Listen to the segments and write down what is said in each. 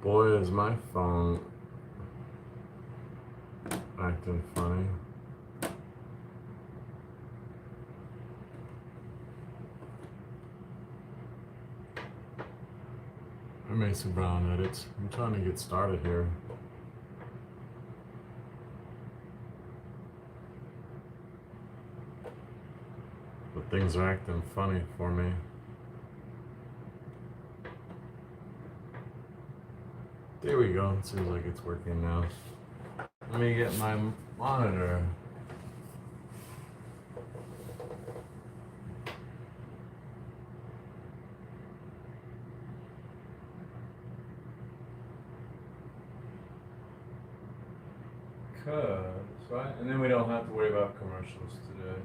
Boy, is my phone acting funny. I made some brown edits. I'm trying to get started here. But things are acting funny for me. There we go. It seems like it's working now. Let me get my monitor. Right? And then we don't have to worry about commercials today.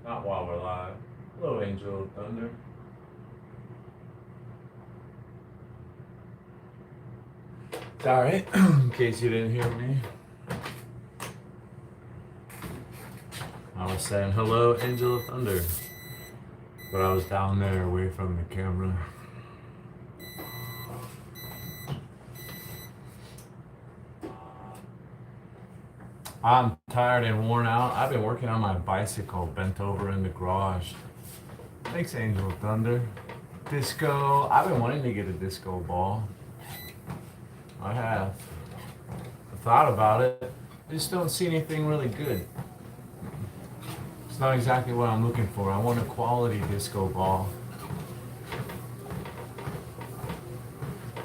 Not while we're live. Hello, Angel of Thunder. Sorry, in case you didn't hear me. I was saying hello, Angel of Thunder. But I was down there away from the camera. I'm tired and worn out. I've been working on my bicycle bent over in the garage. Thanks, Angel of Thunder. Disco. I've been wanting to get a disco ball. I have. I thought about it. I just don't see anything really good. It's not exactly what I'm looking for. I want a quality disco ball.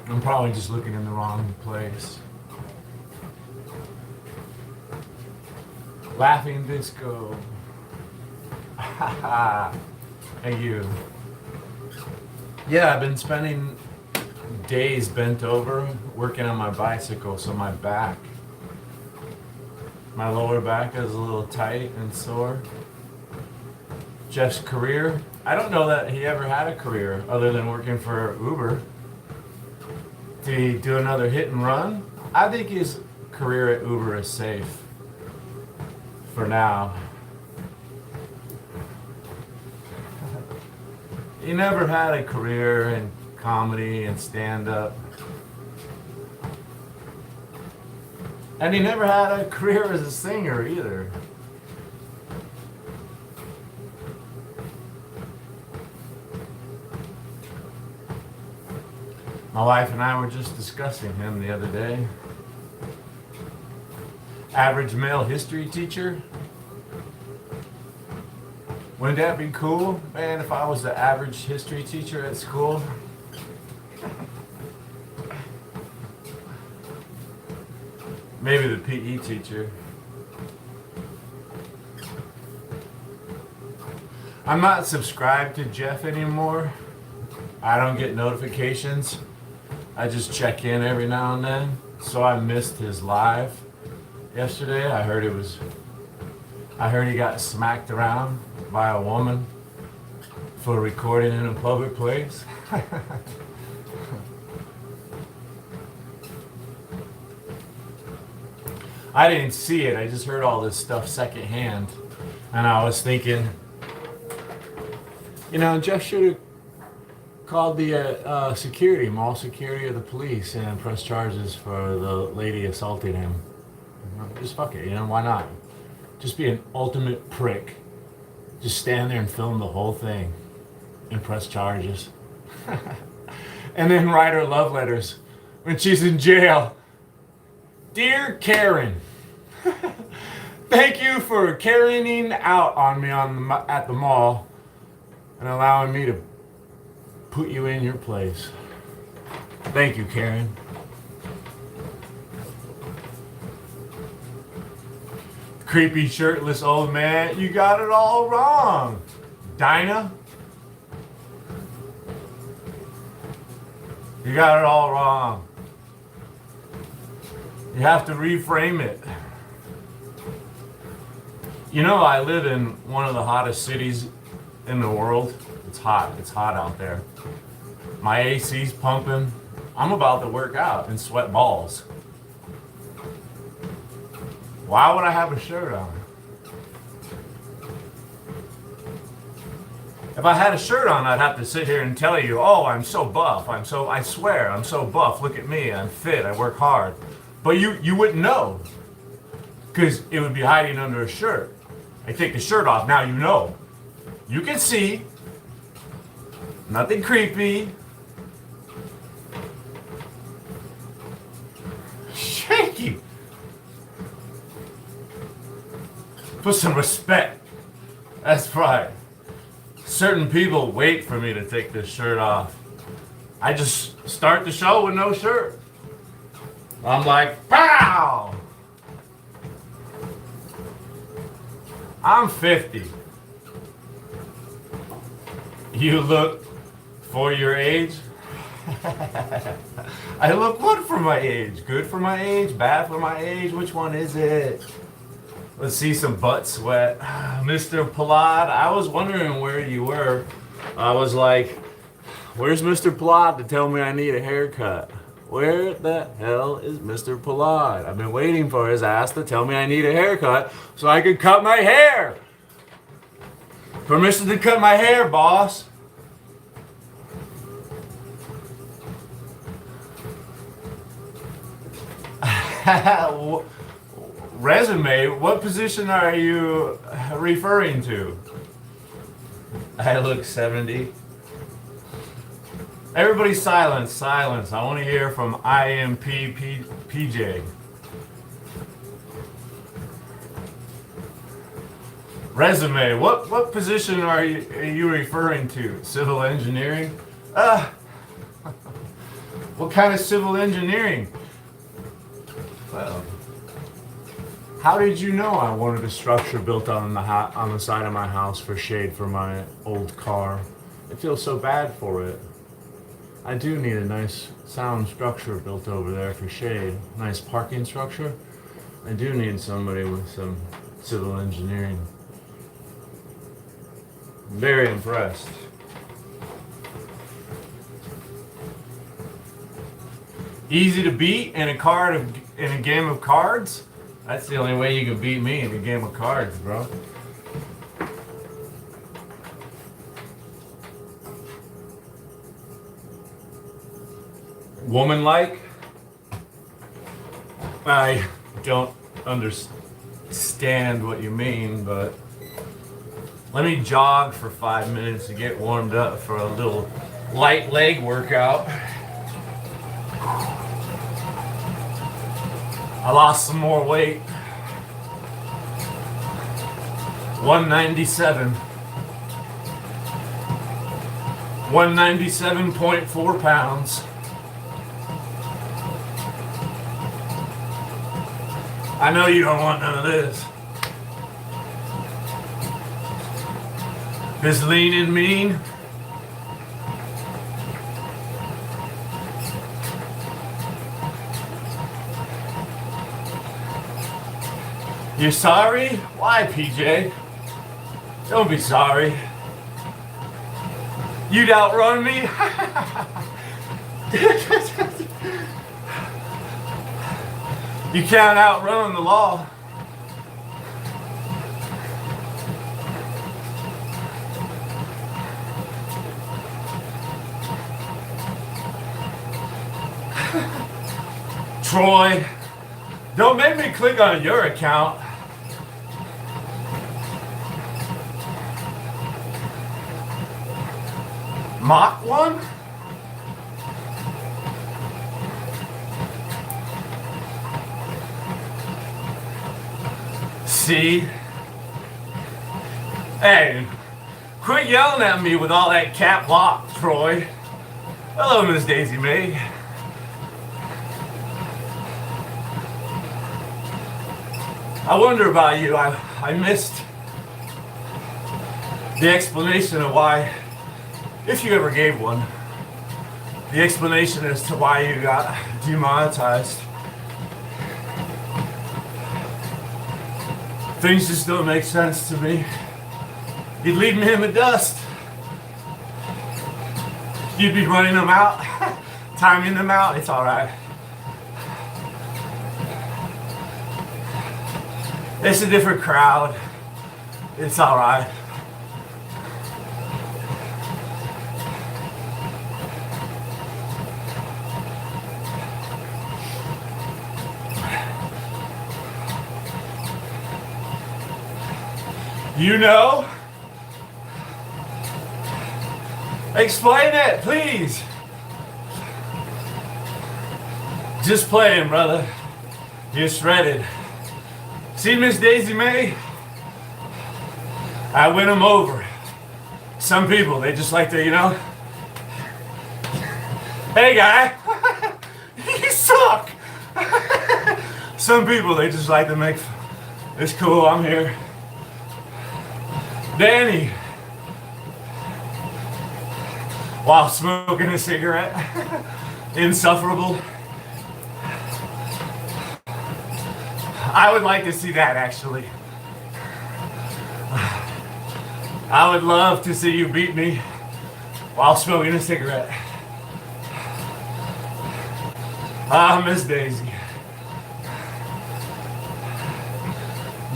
I'm probably just looking in the wrong place. Laughing disco. Thank you. Yeah, I've been spending days bent over working on my bicycle, so my lower back is a little tight and sore. Jeff's career, I don't know that he ever had a career other than working for Uber. Did he do another hit and run? I think his career at Uber is safe for now. He never had a career in comedy and stand-up. And he never had a career as a singer either. My wife and I were just discussing him the other day. Average male history teacher. Wouldn't that be cool, man, if I was the average history teacher at school? Maybe the PE teacher. I'm not subscribed to Jeff anymore. I don't get notifications. I just check in every now and then. So I missed his live yesterday. I heard he got smacked around by a woman for recording in a public place. I didn't see it. I just heard all this stuff secondhand. And I was thinking, Jeff should have called the mall security of the police and pressed charges for the lady assaulting him. Just fuck it, why not? Just be an ultimate prick. Just stand there and film the whole thing and press charges. And then write her love letters when she's in jail. Dear Karen, thank you for carrying out on me at the mall and allowing me to put you in your place. Thank you, Karen. Creepy shirtless old man, you got it all wrong. Dinah, you got it all wrong. You have to reframe it. I live in one of the hottest cities in the world. It's hot out there. My AC's pumping. I'm about to work out and sweat balls. Why would I have a shirt on? If I had a shirt on, I'd have to sit here and tell you, oh, I'm so buff. I swear, I'm so buff. Look at me. I'm fit. I work hard. But you wouldn't know because it would be hiding under a shirt. I take the shirt off. Now you know. You can see. Nothing creepy. Shaky. Put some respect. That's right. Certain people wait for me to take this shirt off. I just start the show with no shirt. I'm like, pow! I'm 50. You look for your age? I look good for my age. Good for my age? Bad for my age? Which one is it? Let's see some butt sweat. Mr. Palad, I was wondering where you were. I was like, where's Mr. Palad to tell me I need a haircut? Where the hell is Mr. Palad? I've been waiting for his ass to tell me I need a haircut so I can cut my hair. Permission to cut my hair, boss. Resume? What position are you referring to? I look 70. Everybody silence, silence. I want to hear from PJ. Resume. What position are you referring to? Civil engineering? What kind of civil engineering? Well, how did you know I wanted a structure built on the side of my house for shade for my old car? I feel so bad for it. I do need a nice sound structure built over there for shade. Nice parking structure. I do need somebody with some civil engineering. Very impressed. Easy to beat in a game of cards? That's the only way you can beat me in a game of cards, bro. Woman-like? I don't understand what you mean, but let me jog for 5 minutes to get warmed up for a little light leg workout. I lost some more weight. 197. 197.4 pounds. I know you don't want none of this. This lean and mean. You're sorry? Why, PJ? Don't be sorry. You'd outrun me? You can't outrun the law. Troy, don't make me click on your account. Mach 1? See? Hey, quit yelling at me with all that cap lock, Troy. Hello, Miss Daisy May. I wonder about you. I missed the explanation of why, if you ever gave one, the explanation as to why you got demonetized. Things just don't make sense to me. You'd leave me in the dust. You'd be running them out, timing them out. It's all right. It's a different crowd. It's all right. You know? Explain it, please. Just playing, brother. You're shredded. See Miss Daisy May? I win them over. Some people, they just like to, you know. Hey, guy. You suck. Some people, they just like to make. It's cool, I'm here. Danny. While smoking a cigarette. Insufferable. I would like to see that, actually. I would love to see you beat me while smoking a cigarette. Ah, Miss Daisy.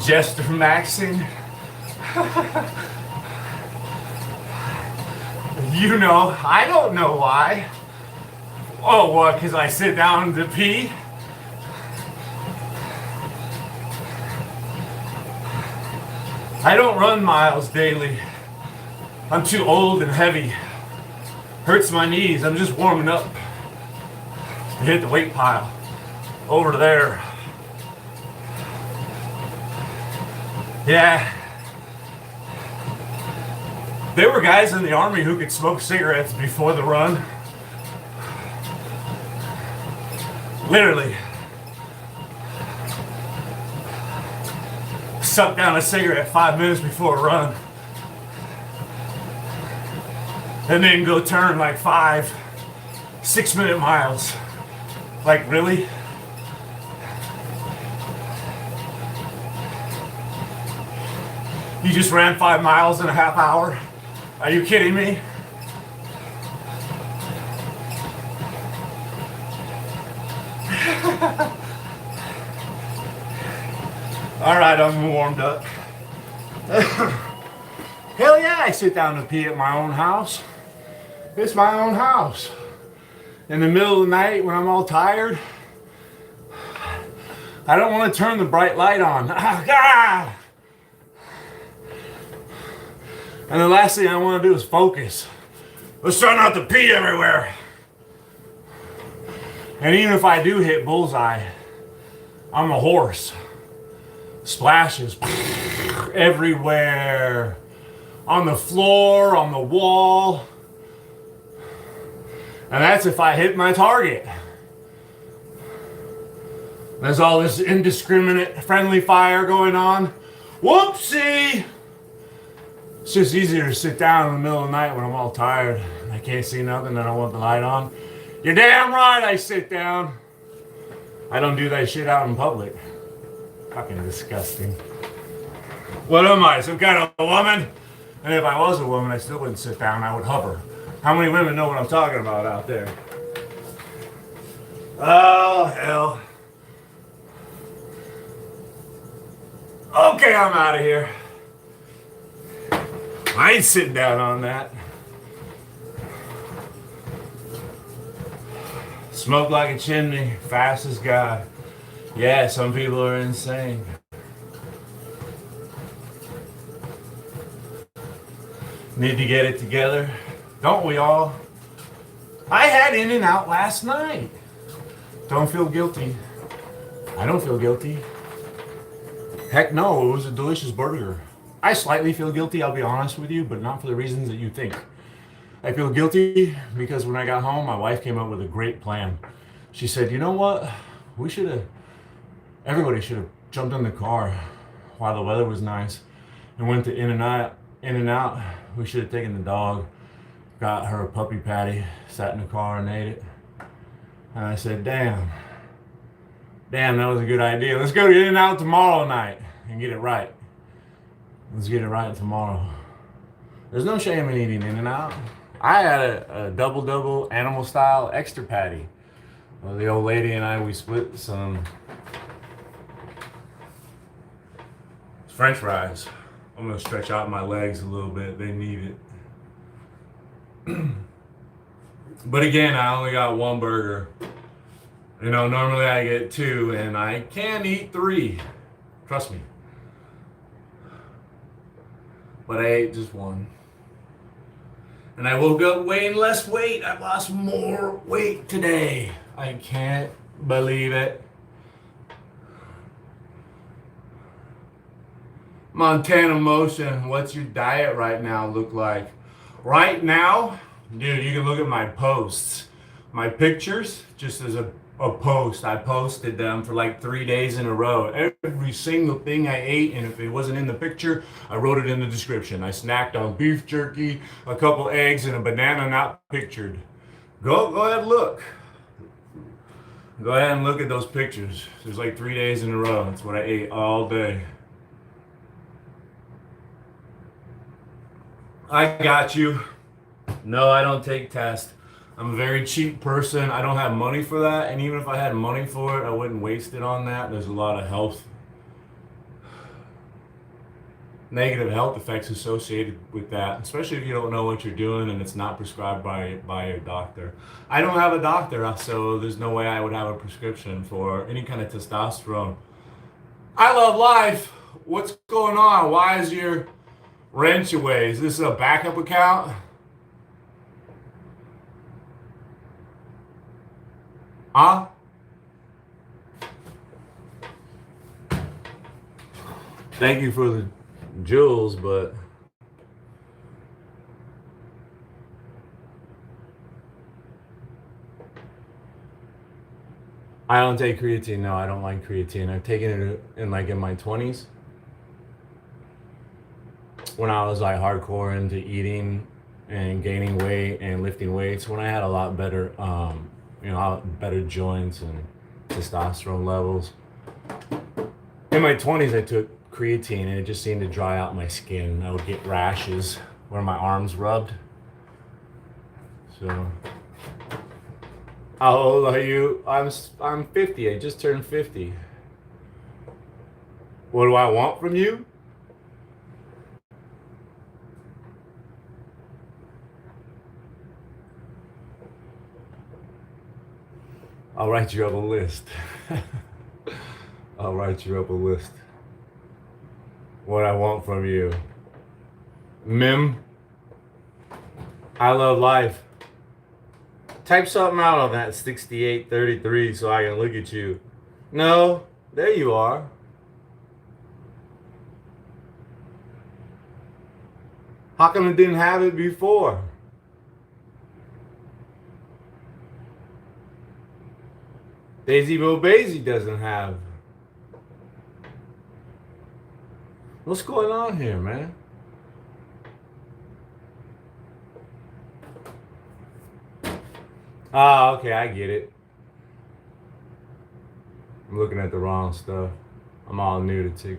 Jester Maxing. You know, I don't know why. Oh, what, because I sit down to pee? I don't run miles daily. I'm too old and heavy. Hurts my knees. I'm just warming up. I hit the weight pile. Over there. Yeah. There were guys in the army who could smoke cigarettes before the run. Literally. Suck down a cigarette 5 minutes before a run. And then go turn like 5 6-minute miles. Like, really? You just ran 5 miles in a half hour? Are you kidding me? All right, I'm warmed up. Hell yeah, I sit down to pee at my own house. It's my own house. In the middle of the night when I'm all tired, I don't want to turn the bright light on. Ah! And the last thing I want to do is focus. Let's try not to pee everywhere. And even if I do hit bullseye, I'm a horse. Splashes everywhere. On the floor, on the wall. And that's if I hit my target. There's all this indiscriminate friendly fire going on. Whoopsie! It's just easier to sit down in the middle of the night when I'm all tired. I can't see nothing, I don't want the light on. You're damn right I sit down. I don't do that shit out in public. Fucking disgusting. What am I, some kind of a woman? And if I was a woman, I still wouldn't sit down, I would hover. How many women know what I'm talking about out there? Oh, hell. Okay, I'm out of here. I ain't sitting down on that. Smoke like a chimney, fast as God. Yeah, some people are insane. Need to get it together. Don't we all? I had In-N-Out last night. Don't feel guilty. I don't feel guilty. Heck no, it was a delicious burger. I slightly feel guilty, I'll be honest with you, but not for the reasons that you think. I feel guilty because when I got home, my wife came up with a great plan. She said, you know what? Everybody should have jumped in the car while the weather was nice and went to In-N-Out. We should have taken the dog, got her a puppy patty, sat in the car and ate it. And I said, damn, that was a good idea. Let's go to In-N-Out tomorrow night and get it right. Let's get it right tomorrow. There's no shame in eating In-N-Out. I had a double animal style extra patty. Well, the old lady and I, we split some French fries. I'm gonna stretch out my legs a little bit. They need it. But again, I only got one burger. You know, normally I get 2 and I can eat 3. Trust me. but I ate just one. And I woke up weighing less weight. I lost more weight today. I can't believe it. Montana Motion, what's your diet right now look like? Right now, dude, you can look at my posts. My pictures, just as a post. I posted them for like 3 days in a row. Every single thing I ate, and if it wasn't in the picture, I wrote it in the description. I snacked on beef jerky, a couple eggs, and a banana not pictured. Go ahead and look. Go ahead and look at those pictures. There's like 3 days in a row. That's what I ate all day. I got you. No, I don't take tests. I'm a very cheap person. I don't have money for that. And even if I had money for it, I wouldn't waste it on that. There's a lot of negative health effects associated with that, especially if you don't know what you're doing and it's not prescribed by your doctor. I don't have a doctor, so there's no way I would have a prescription for any kind of testosterone. I love life. What's going on? Why is your wrench away? Is this a backup account? Huh? Thank you for the jewels, but I don't take creatine. No, I don't like creatine. I've taken it in my 20s when I was like hardcore into eating and gaining weight and lifting weights, when I had a lot better better joints and testosterone levels. In my 20s, I took creatine and it just seemed to dry out my skin. I would get rashes where my arms rubbed. So, how old are you? I'm 50. I just turned 50. What do I want from you? I'll write you up a list. I'll write you up a list. What I want from you. Mim, I love life. Type something out on that 6833 so I can look at you. No, there you are. How come it didn't have it before? Daisy Bobazy doesn't have. What's going on here, man? Ah, okay, I get it. I'm looking at the wrong stuff. I'm all new to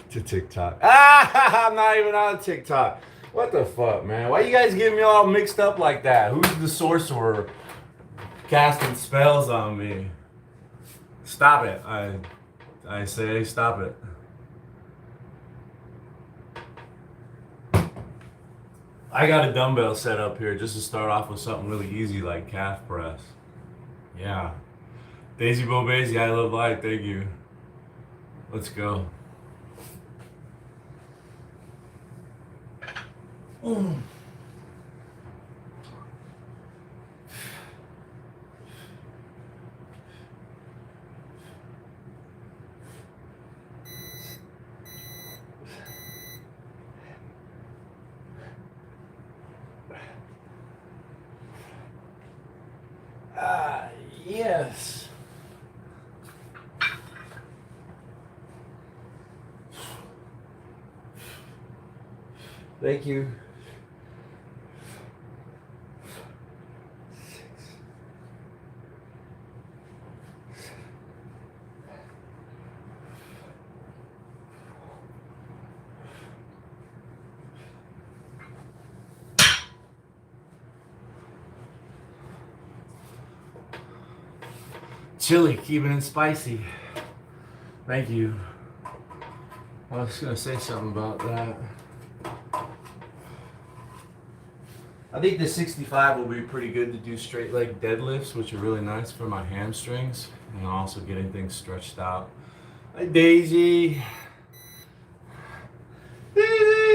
to TikTok. Ah, I'm not even on TikTok. What the fuck, man? Why you guys getting me all mixed up like that? Who's the sorcerer casting spells on me? Stop it. I say stop it. I got a dumbbell set up here just to start off with something really easy like calf press. Yeah. Daisy Bobazy, I love life. Thank you. Let's go. Yes. Thank you. Chili, keeping it spicy. Thank you. I was gonna say something about that. I think the 65 will be pretty good to do straight leg deadlifts, which are really nice for my hamstrings, and also getting things stretched out. Hi, Daisy. Daisy.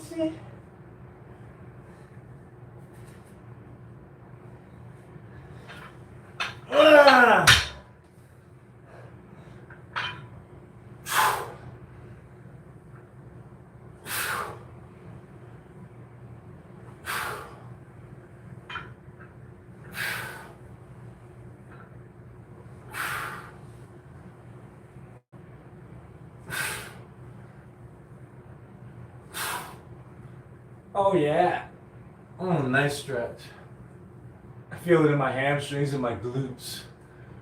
see. Oh yeah. Nice stretch. I feel it in my hamstrings and my glutes.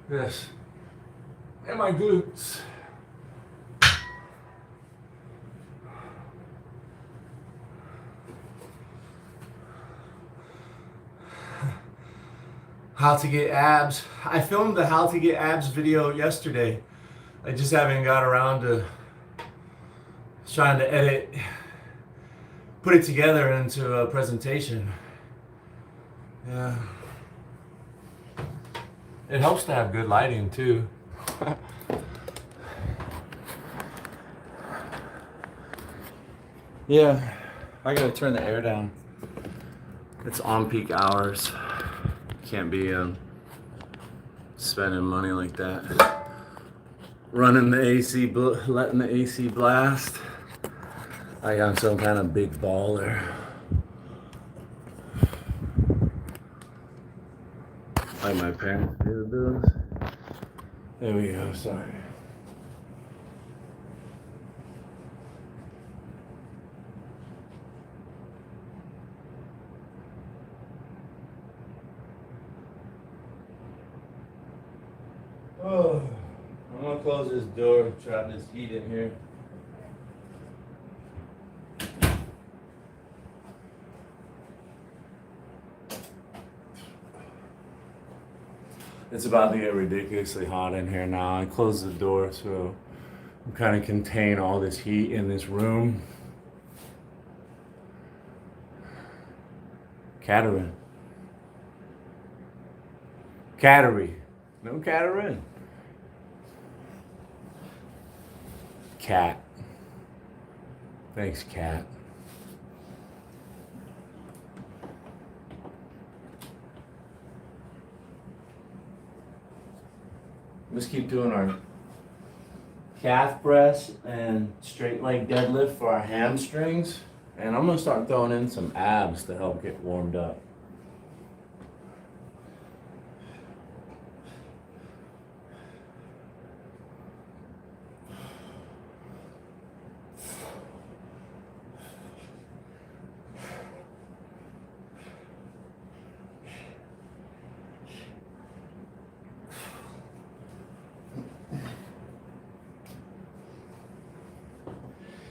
This. And my glutes. How to get abs. I filmed the how to get abs video yesterday. I just haven't got around to trying to edit, put it together into a presentation. Yeah. It helps to have good lighting too. Yeah, I gotta turn the air down. It's on peak hours. Can't be spending money like that. Running the AC, letting the AC blast. Like I'm some kind of big baller. Like my parents do those. There we go, sorry. Oh, I'm gonna close this door, trap this heat in here. It's about to get ridiculously hot in here now. I closed the door so I'm kind of contain all this heat in this room. Catering. Cattery. No catering. Cat. Thanks, cat. Let's keep doing our calf press and straight leg deadlift for our hamstrings. And I'm gonna start throwing in some abs to help get warmed up.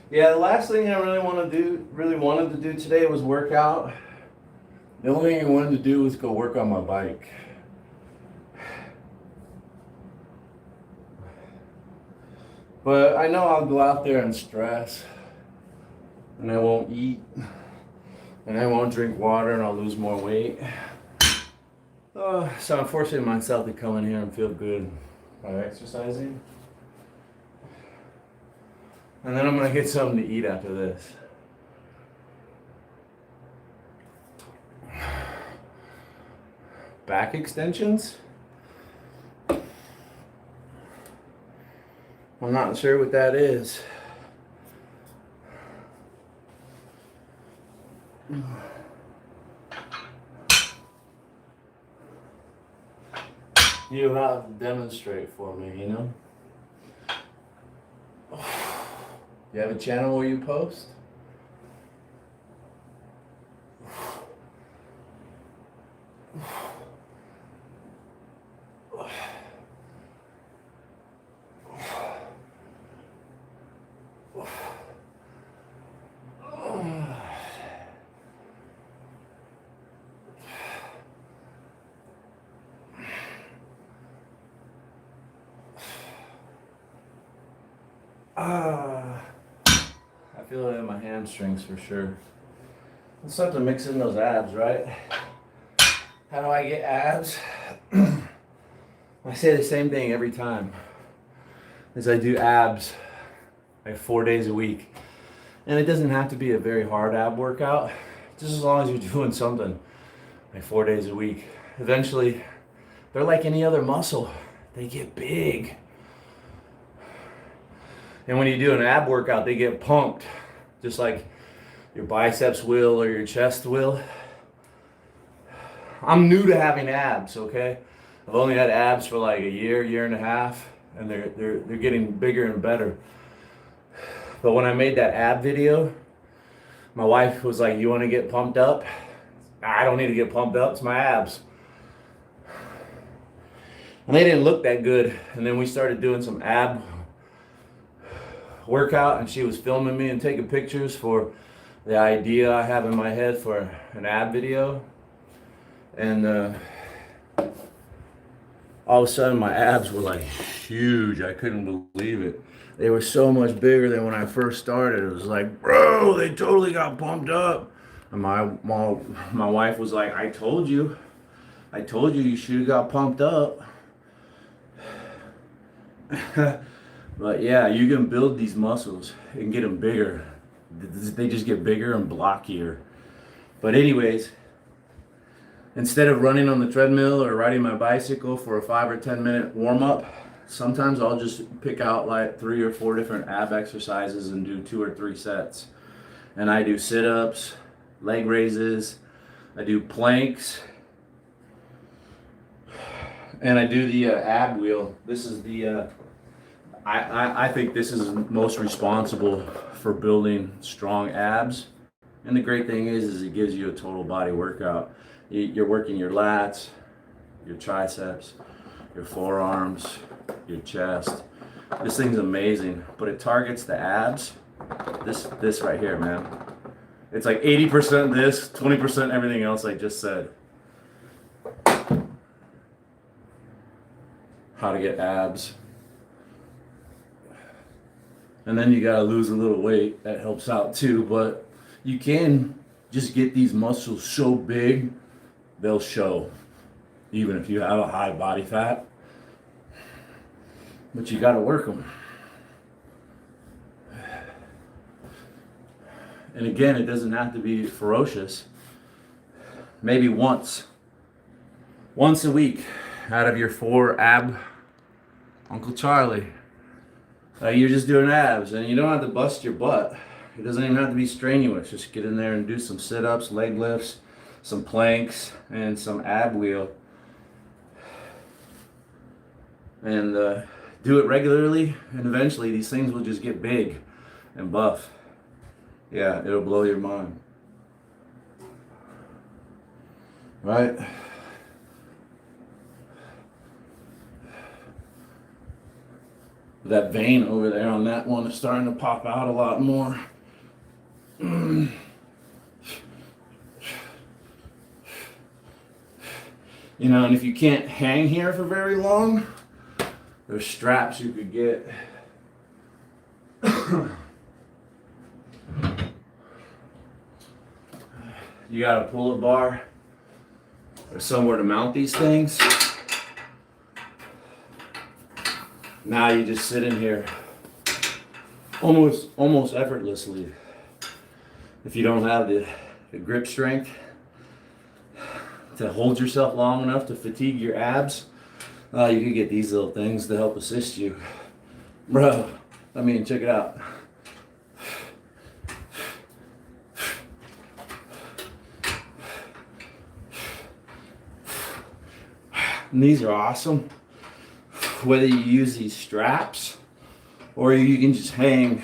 Yeah, the last thing I really wanted to do today was work out. The only thing I wanted to do was go work on my bike. But I know I'll go out there and stress, and I won't eat, and I won't drink water, and I'll lose more weight. So I'm forcing myself to come in here and feel good by exercising. And then I'm gonna get something to eat after this. Back extensions? I'm not sure what that is. You have to demonstrate for me, you know? You have a channel where you post? I feel it in my hamstrings for sure. It's time to mix in those abs, right? How do I get abs? I say the same thing every time. Is I do abs like 4 days a week. And it doesn't have to be a very hard ab workout, just as long as you're doing something like 4 days a week. Eventually, they're like any other muscle. They get big. And when you do an ab workout, they get pumped, just like your biceps will or your chest will. I'm new to having abs, okay? I've only had abs for like a year and a half, and they're getting bigger and better. But when I made that ab video, my wife was like, "You want to get pumped up?" I don't need to get pumped up, it's my abs. And they didn't look that good. And then we started doing some ab workout, and she was filming me and taking pictures for the idea I have in my head for an ab video. And all of a sudden my abs were like huge. I couldn't believe it. They were so much bigger than when I first started. It was like, bro, they totally got pumped up. And my wife was like, I told you you should have got pumped up. But yeah, you can build these muscles and get them bigger. They just get bigger and blockier. But anyways, instead of running on the treadmill or riding my bicycle for a 5 or 10 minute warm up, sometimes I'll just pick out like 3 or 4 different ab exercises and do 2 or 3 sets. And I do sit-ups, leg raises, I do planks, and I do the ab wheel. This is the, I think this is most responsible for building strong abs. And the great thing is it gives you a total body workout. You're working your lats, your triceps, your forearms, your chest. This thing's amazing, but it targets the abs. This right here, man. It's like 80% this, 20% everything else I just said. How to get abs. And then you gotta lose a little weight. That helps out too, but you can just get these muscles so big, they'll show, even if you have a high body fat. But you gotta work them. And again, it doesn't have to be ferocious. Maybe once a week out of your 4 ab Uncle Charlie. You're just doing abs, and you don't have to bust your butt. It doesn't even have to be strenuous. Just get in there and do some sit-ups, leg lifts, some planks, and some ab wheel. And do it regularly, and eventually these things will just get big and buff. Yeah, it'll blow your mind. Right? That vein over there on that one is starting to pop out a lot more. You know, and if you can't hang here for very long, there's straps you could get. You got a pull-up bar or somewhere to mount these things. Now you just sit in here almost effortlessly. If you don't have the grip strength to hold yourself long enough to fatigue your abs, you can get these little things to help assist you. Bro, I mean, check it out. And these are awesome. Whether you use these straps or you can just hang,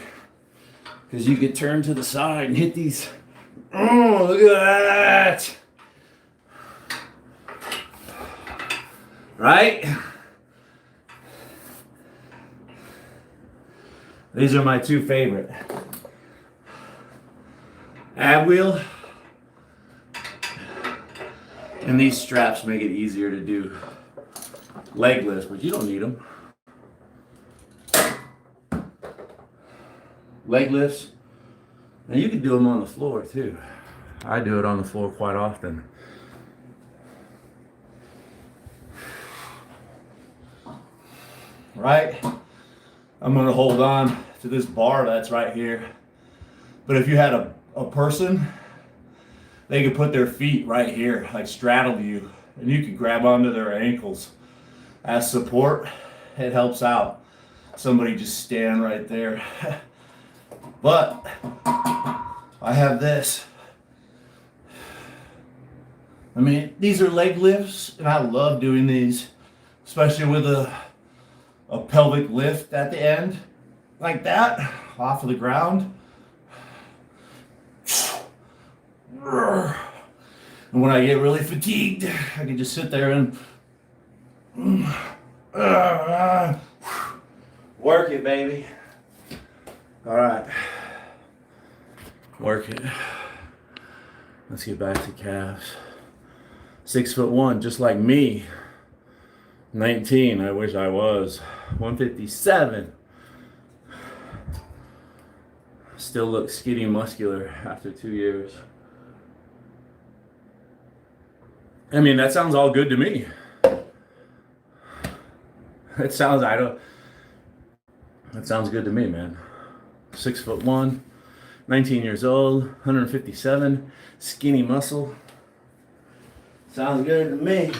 because you can turn to the side and hit these. Oh, look at that! Right? These are my 2 favorite. Ab wheel. And these straps make it easier to do leg lifts, but you don't need them. Leg lifts, and you can do them on the floor too. I do it on the floor quite often. Right? I'm gonna hold on to this bar that's right here. But if you had a person, they could put their feet right here, like straddle you, and you could grab onto their ankles as support. It helps out. Somebody just stand right there. But I have this. I mean, these are leg lifts, and I love doing these, especially with a pelvic lift at the end, like that, off of the ground. And when I get really fatigued, I can just sit there and work it, baby. All right, work it. Let's get back to calves. 6'1", just like me. 19, I wish I was. 157. Still look skinny muscular after 2 years. I mean, that sounds all good to me. That sounds good to me, man. 6'1", 19 years old, 157, skinny muscle. Sounds good to me.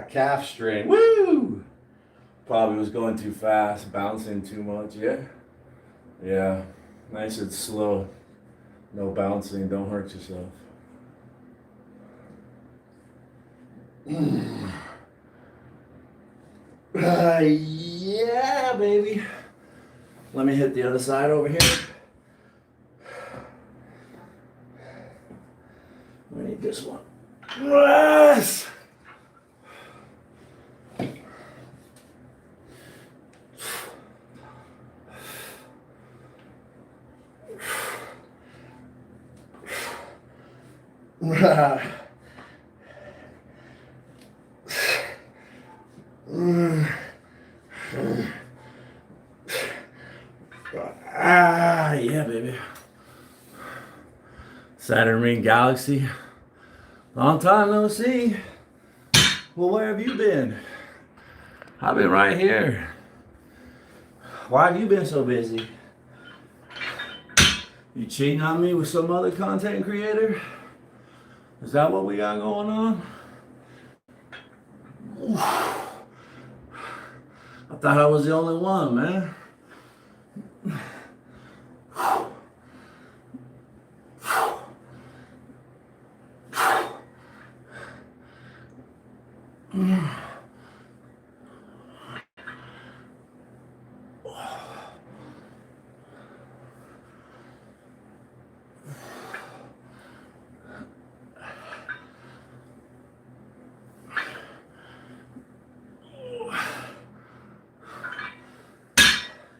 Calf strain. Woo! Probably was going too fast, bouncing too much. Yeah. Nice and slow. No bouncing. Don't hurt yourself. Yeah, baby. Let me hit the other side over here. We need this one. Yes! Yeah, baby. Saturn Ring Galaxy. Long time no see. Well, where have you been? I've been right here. Why have you been so busy? You cheating on me with some other content creator? Is that what we got going on? I thought I was the only one, man.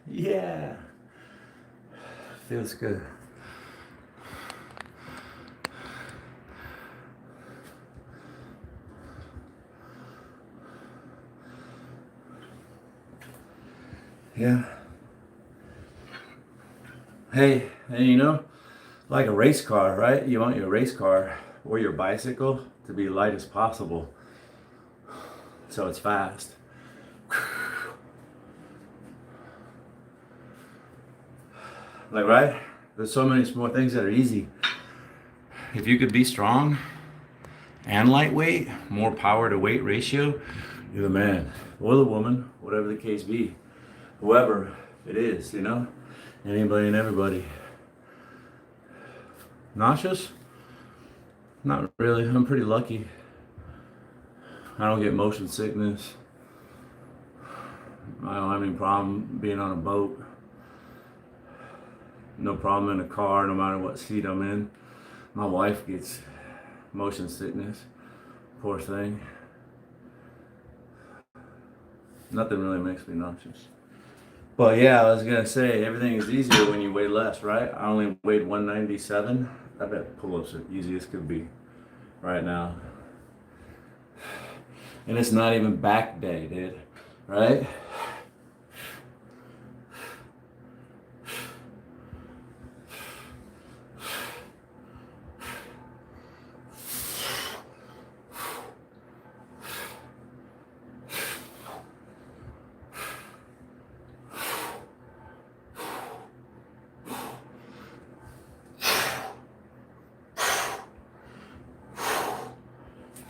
Yeah. Feels good. Yeah. Hey, and you know, like a race car, right? You want your race car or your bicycle to be light as possible, so it's fast. Like, right? There's so many more things that are easy. If you could be strong and lightweight, more power to weight ratio, you're the man or the woman, whatever the case be. Whoever it is, you know? Anybody and everybody. Nauseous? Not really. I'm pretty lucky. I don't get motion sickness. I don't have any problem being on a boat. No problem in a car, no matter what seat I'm in. My wife gets motion sickness. Poor thing. Nothing really makes me nauseous. But yeah, I was gonna say, everything is easier when you weigh less, right? I only weighed 197. I bet pull-ups are easy as could be right now. And it's not even back day, dude, right?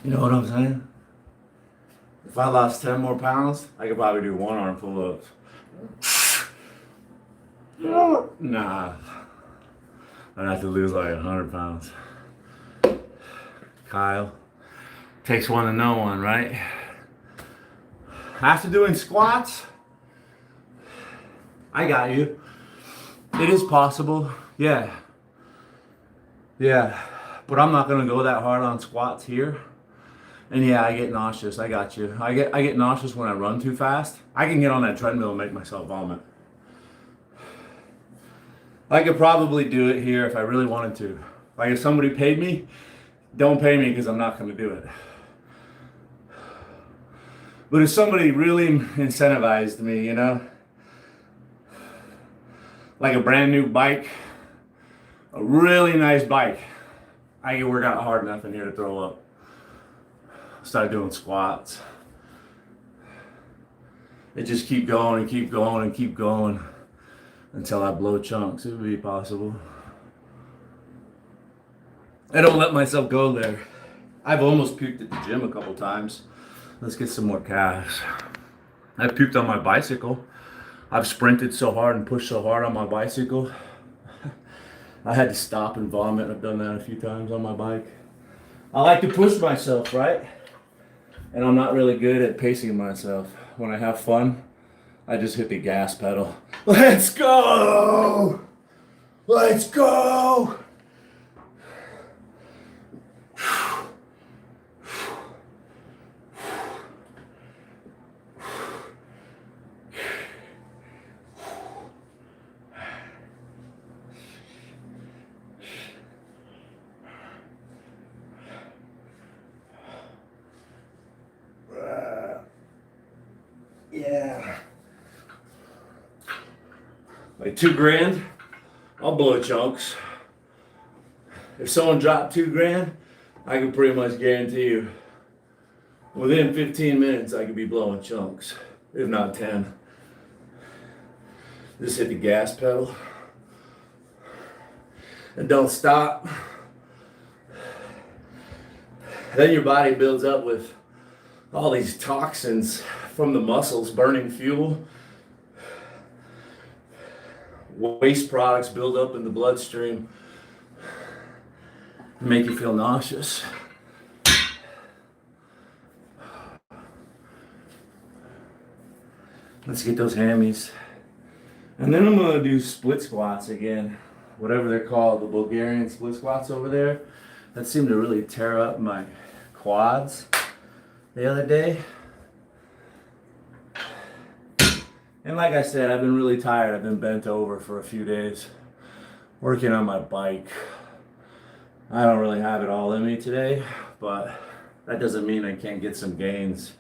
You know what I'm saying? If I lost 10 more pounds, I could probably do one arm pull-ups. Nah. I'd have to lose like 100 pounds. Kyle. Takes one to know one, right? After doing squats, I got you. It is possible. Yeah. Yeah. But I'm not gonna go that hard on squats here. And yeah, I get nauseous. I got you. I get nauseous when I run too fast. I can get on that treadmill and make myself vomit. I could probably do it here if I really wanted to. Like if somebody paid me, don't pay me because I'm not going to do it. But if somebody really incentivized me, you know, like a brand new bike, a really nice bike, I can work out hard enough in here to throw up. Start doing squats. It just keep going and keep going and keep going until I blow chunks. It would be possible. I don't let myself go there. I've almost puked at the gym a couple times. Let's get some more calves. I've puked on my bicycle. I've sprinted so hard and pushed so hard on my bicycle. I had to stop and vomit. I've done that a few times on my bike. I like to push myself, right? And I'm not really good at pacing myself. When I have fun, I just hit the gas pedal. Let's go! Let's go! Yeah. Like $2,000, I'll blow chunks. If someone dropped $2,000, I can pretty much guarantee you within 15 minutes I could be blowing chunks, if not 10. Just hit the gas pedal and don't stop. Then your body builds up with all these toxins from the muscles burning fuel. Waste products build up in the bloodstream, make you feel nauseous. Let's get those hammies. And then I'm gonna do split squats again, whatever they're called, the Bulgarian split squats over there. That seemed to really tear up my quads the other day. And like I said, I've been really tired. I've been bent over for a few days, working on my bike. I don't really have it all in me today, but that doesn't mean I can't get some gains.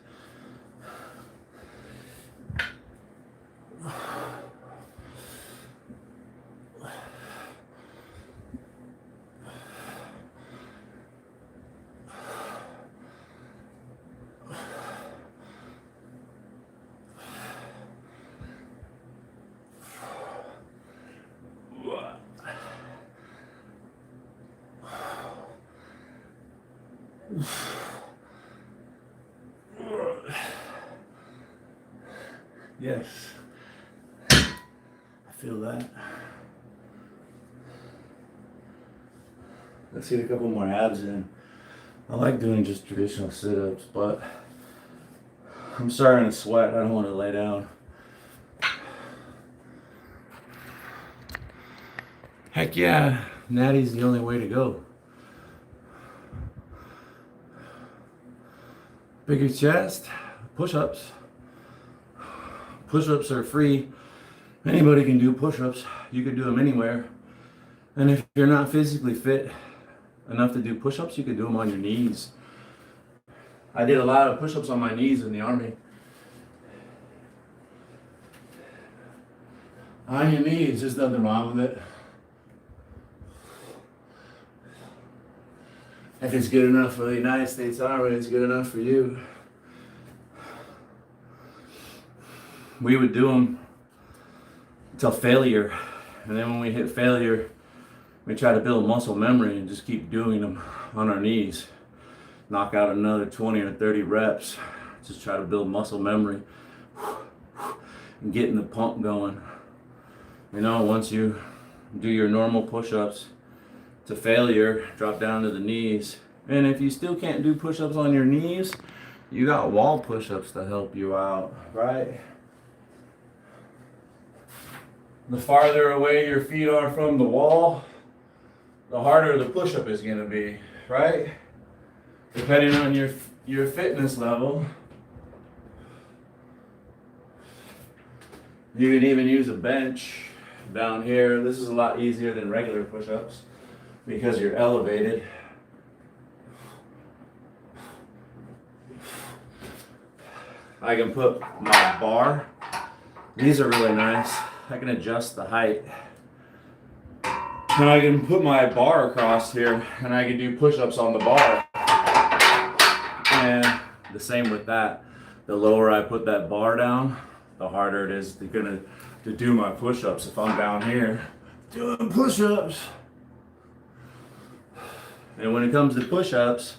Yes, I feel that. Let's get a couple more abs in. I like doing just traditional sit-ups, but I'm starting to sweat. I don't want to lay down. Heck yeah, natty's the only way to go. Bigger chest, push-ups. Push-ups are free. Anybody can do push-ups. You can do them anywhere. And if you're not physically fit enough to do push-ups, you can do them on your knees. I did a lot of push-ups on my knees in the Army. On your knees, there's nothing wrong with it. If it's good enough for the United States Army, it's good enough for you. We would do them until failure. And then when we hit failure, we try to build muscle memory and just keep doing them on our knees. knock out another 20 or 30 reps. Just try to build muscle memory and getting the pump going. You know, once you do your normal push-ups to failure, drop down to the knees. And if you still can't do push-ups on your knees, you got wall push-ups to help you out, right? The farther away your feet are from the wall, the harder the push-up is going to be, right? Depending on your fitness level. You can even use a bench down here. This is a lot easier than regular push-ups because you're elevated. I can put my bar. These are really nice. I can adjust the height. And I can put my bar across here and I can do push-ups on the bar. And the same with that. The lower I put that bar down, the harder it is to do my push-ups if I'm down here doing push-ups. And when it comes to push-ups,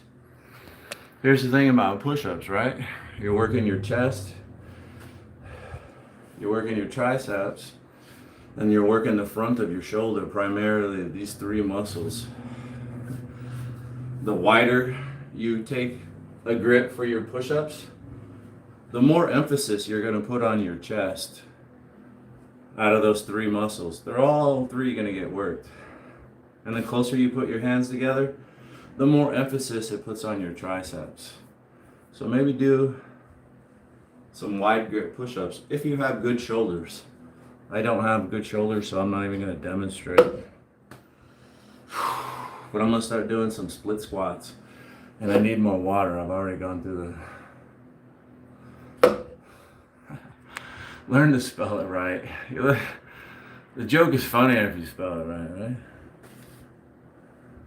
here's the thing about push-ups, right? You're working your chest, you're working your triceps, and you're working the front of your shoulder, primarily these three muscles. The wider you take a grip for your push-ups, the more emphasis you're going to put on your chest out of those three muscles. They're all three going to get worked. And the closer you put your hands together, the more emphasis it puts on your triceps. So maybe do some wide grip push-ups if you have good shoulders. I don't have good shoulders, so I'm not even going to demonstrate. But I'm going to start doing some split squats. And I need more water. I've already gone through the... Learn to spell it right. The joke is funnier if you spell it right?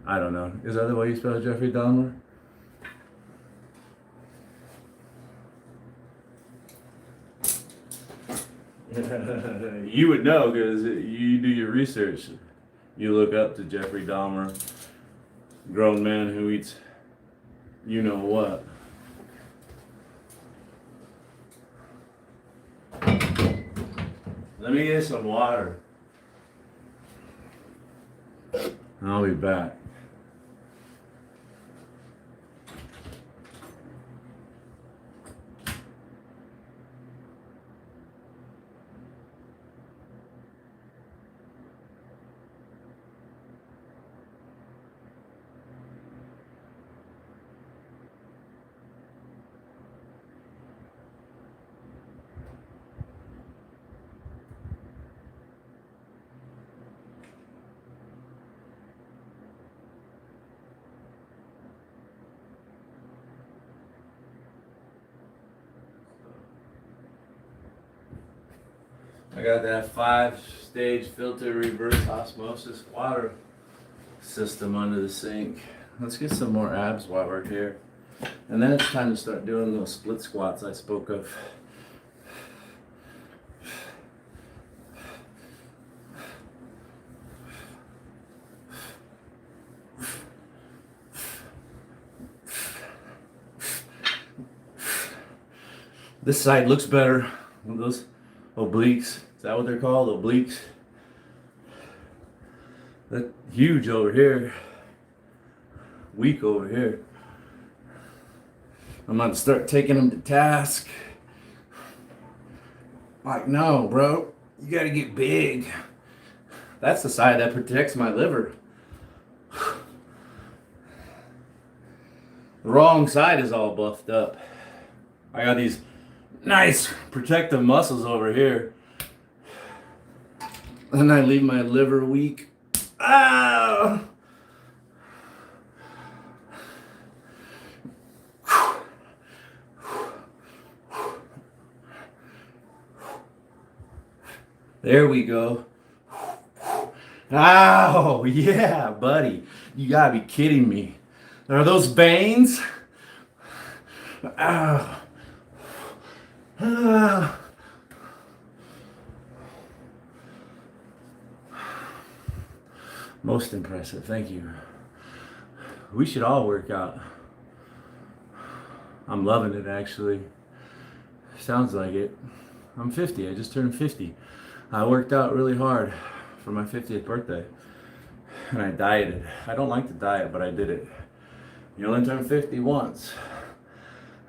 I don't know. Is that the way you spell Jeffrey Dahmer? You would know because you do your research. You look up to Jeffrey Dahmer, grown man who eats you know what. Let me get some water. I'll be back. I got that 5-stage filter reverse osmosis water system under the sink. Let's get some more abs while we're here. And then it's time to start doing those split squats I spoke of. This side looks better with those obliques. Is that what they're called? Obliques? They're huge over here. Weak over here. I'm about to start taking them to task. Like, no, bro. You gotta get big. That's the side that protects my liver. The wrong side is all buffed up. I got these nice protective muscles over here. And I leave my liver weak. Ah! There we go. Ow! Yeah, buddy. You gotta be kidding me. Are those veins? Ow. Most impressive, thank you. We should all work out. I'm loving it actually. Sounds like it. I'm 50. I just turned 50. I worked out really hard for my 50th birthday. And I dieted. I don't like to diet, but I did it. You only turn 50 once.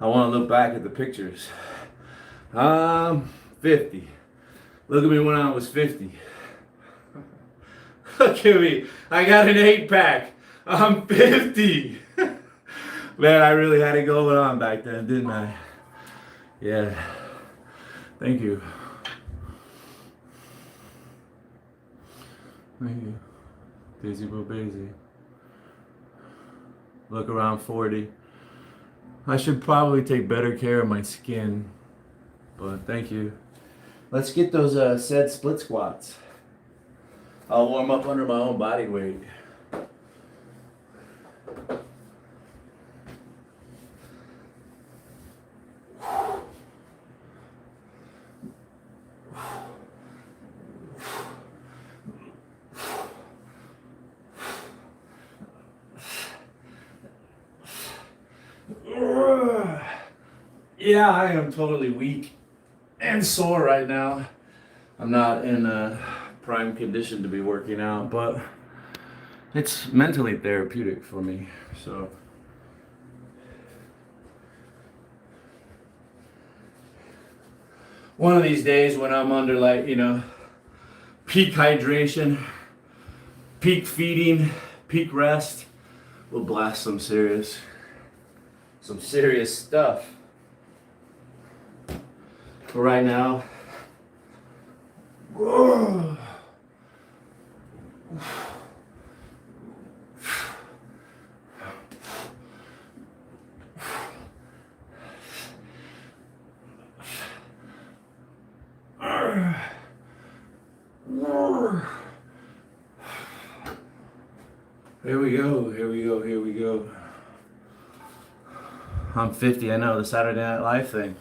I want to look back at the pictures. I'm 50. Look at me when I was 50. Look at me. I got an 8-pack. I'm 50. Man, I really had it going on back then, didn't I? Yeah. Thank you. Thank you. Daisy Boo Baisy. Look around 40. I should probably take better care of my skin. But thank you. Let's get those said split squats. I'll warm up under my own body weight. Yeah, I am totally weak and sore right now. I'm not in a prime condition to be working out, but it's mentally therapeutic for me. So one of these days when I'm under, like, you know, peak hydration, peak feeding, peak rest, we'll blast some serious stuff. But right now, here we go. I'm 50, I know, the Saturday Night Live thing.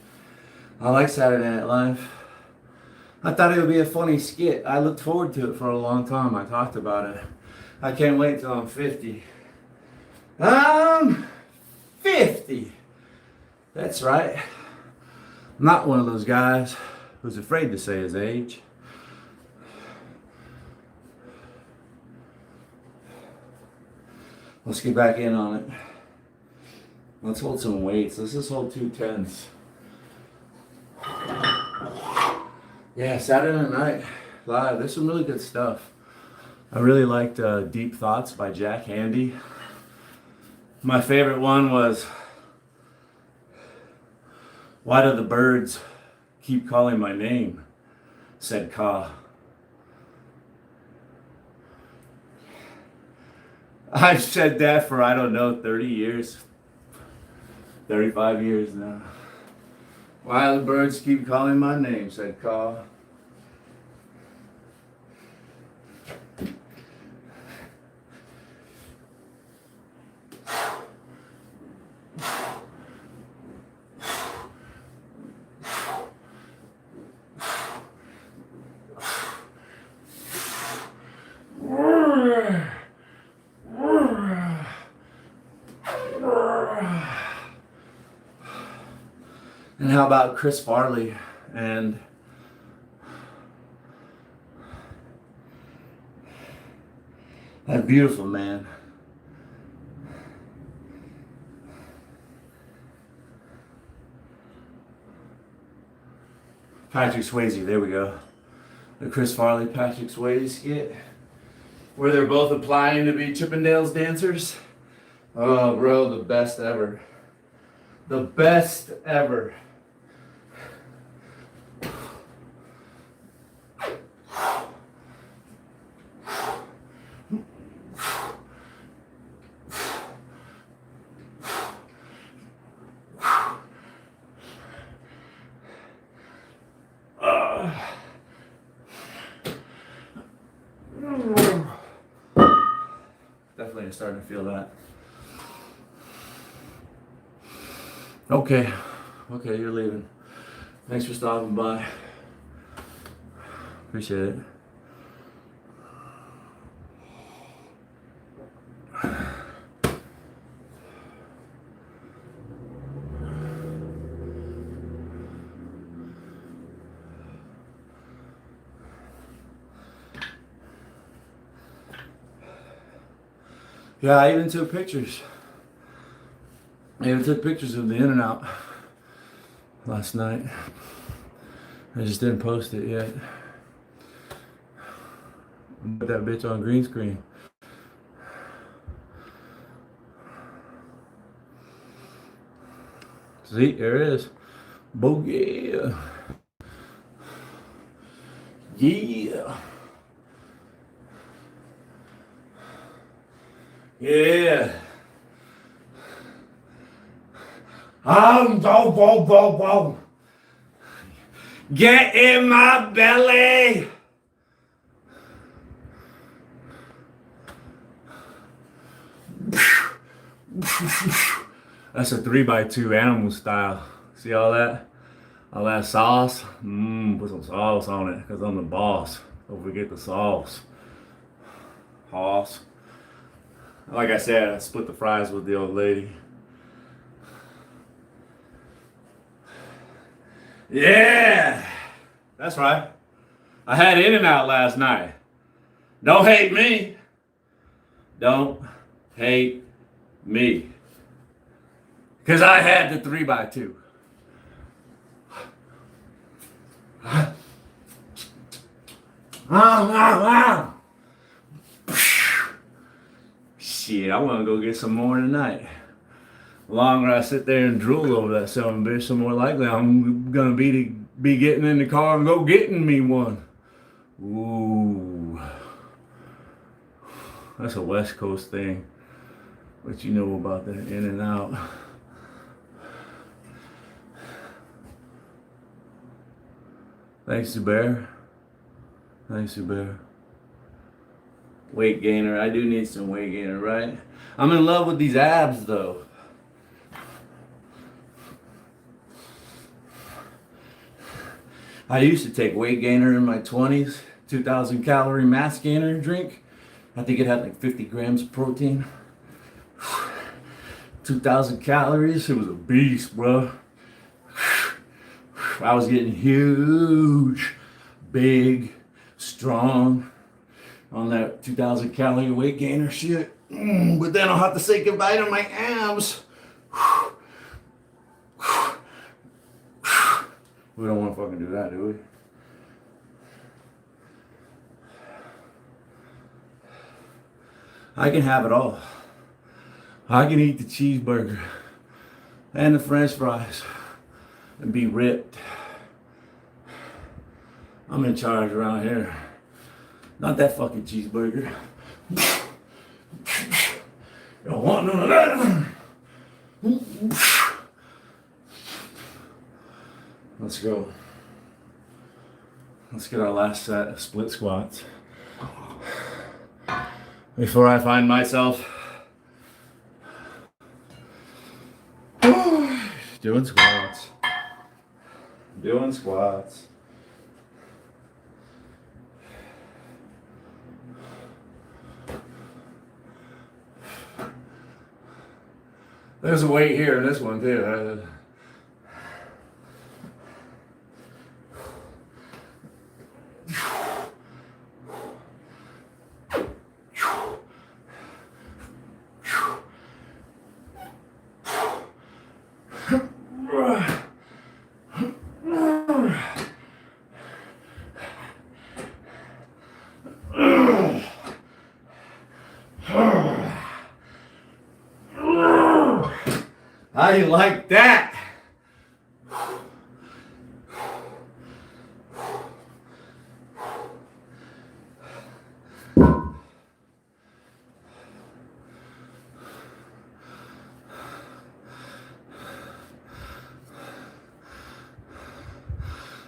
I like Saturday Night Live. I thought it would be a funny skit. I looked forward to it for a long time. I talked about it. I can't wait till I'm 50. I'm 50. That's right. I'm not one of those guys who's afraid to say his age. Let's get back in on it. Let's hold some weights. Let's just hold 210s. Yeah, Saturday Night Live. There's some really good stuff. I really liked Deep Thoughts by Jack Handy. My favorite one was, "Why do the birds keep calling my name?" said Ka. I've said that for, I don't know, 30 years. 35 years now. "Why do the birds keep calling my name?" said Ka. And how about Chris Farley and that beautiful man? Patrick Swayze, there we go. The Chris Farley, Patrick Swayze skit, where they're both applying to be Chippendales dancers. Oh, bro, the best ever. The best ever. Definitely starting to feel that. Okay, you're leaving. Thanks for stopping by. Appreciate it. Yeah, I even took pictures. I even took pictures of the in and out last night. I just didn't post it yet. Put that bitch on green screen. See, there it is. Boogie. Yeah. Yeah. Go. Get in my belly. That's a 3x2 animal style. See all that? All that sauce? Put some sauce on it, because I'm the boss. Don't forget the sauce. Hoss. Like I said, I split the fries with the old lady. Yeah! That's right. I had In-N-Out last night. Don't hate me. Don't hate me. Because I had the 3x2. Shit, I want to go get some more tonight. The longer I sit there and drool over that son of a bitch, the more likely I'm gonna be getting in the car and go getting me one. Ooh, that's a West Coast thing. What you know about that In-N-Out? Thanks, Zubair. Thanks, Zubair. Weight gainer. I do need some weight gainer, right? I'm in love with these abs, though. I used to take weight gainer in my 20s, 2,000 calorie mass gainer drink. I think it had like 50 grams of protein. 2,000 calories, it was a beast, bro. I was getting huge, big, strong on that 2,000 calorie weight gainer shit. But then I'll have to say goodbye to my abs. We don't want to fucking do that, do we? I can have it all. I can eat the cheeseburger and the french fries and be ripped. I'm in charge around here. Not that fucking cheeseburger. You don't want none of that. Let's go. Let's get our last set of split squats before I find myself doing squats. Doing squats. There's a weight here in this one too. How you like that?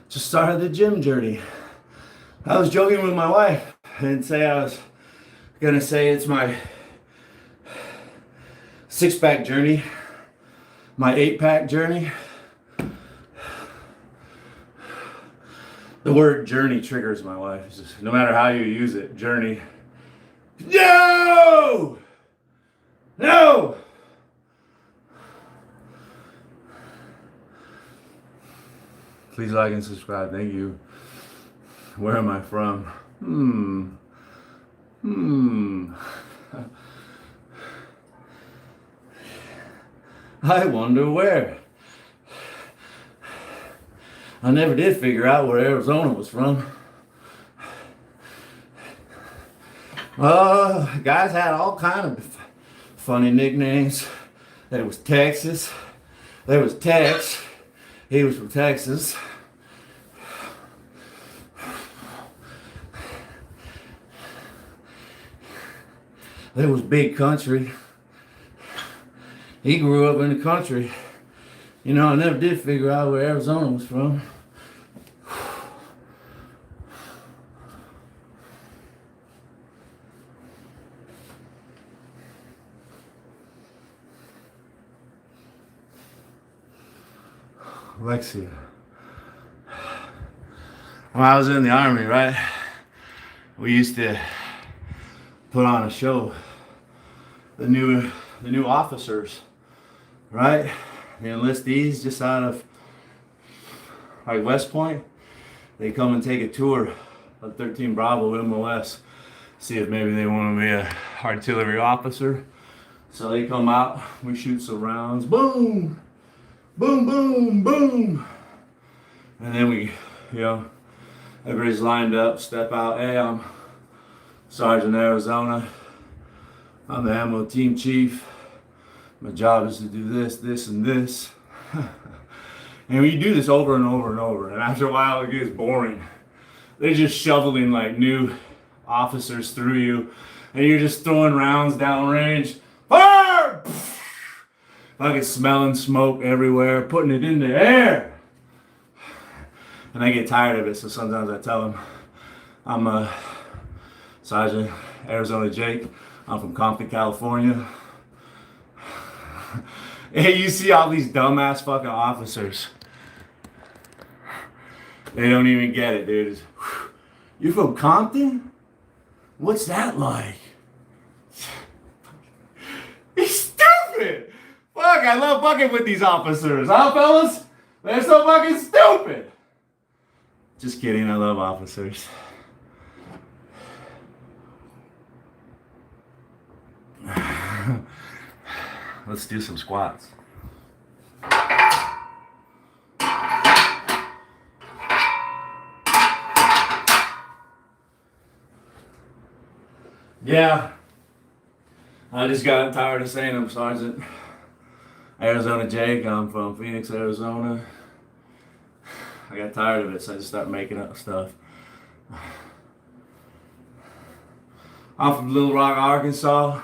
Just started the gym journey. I was joking with my wife and say I was gonna say it's my 6-pack journey. My 8-pack journey. The word journey triggers my wife. It's just, no matter how you use it, journey. No! No! Please like and subscribe. Thank you. Where am I from? I wonder where. I never did figure out where Arizona was from. Guys had all kind of funny nicknames. There was Texas. There was Tex. He was from Texas. There was Big Country. He grew up in the country. You know, I never did figure out where Arizona was from. Alexia. When I was in the army, right, we used to put on a show. The new officers, right? The enlistees just out of like West Point, they come and take a tour of 13 Bravo MOS, see if maybe they want to be a artillery officer. So they come out, we shoot some rounds, boom, boom, boom, boom, and then we, everybody's lined up, step out. Hey, I'm Sergeant Arizona. I'm the ammo team chief. My job is to do this, this, and this. And we do this over and over and over. And after a while, it gets boring. They're just shoveling like new officers through you. And you're just throwing rounds downrange. Fire! Fucking smelling smoke everywhere, putting it in the air. And I get tired of it, so sometimes I tell them, I'm a Sergeant Arizona Jake. I'm from Compton, California. And you see all these dumbass fucking officers. They don't even get it, dude. You're from Compton? What's that like? It's stupid! Fuck, I love fucking with these officers, huh, fellas? They're so fucking stupid! Just kidding, I love officers. Let's do some squats. Yeah, I just got tired of saying I'm Sergeant Arizona Jake. I'm from Phoenix, Arizona. I got tired of it, so I just started making up stuff. I'm from Little Rock, Arkansas.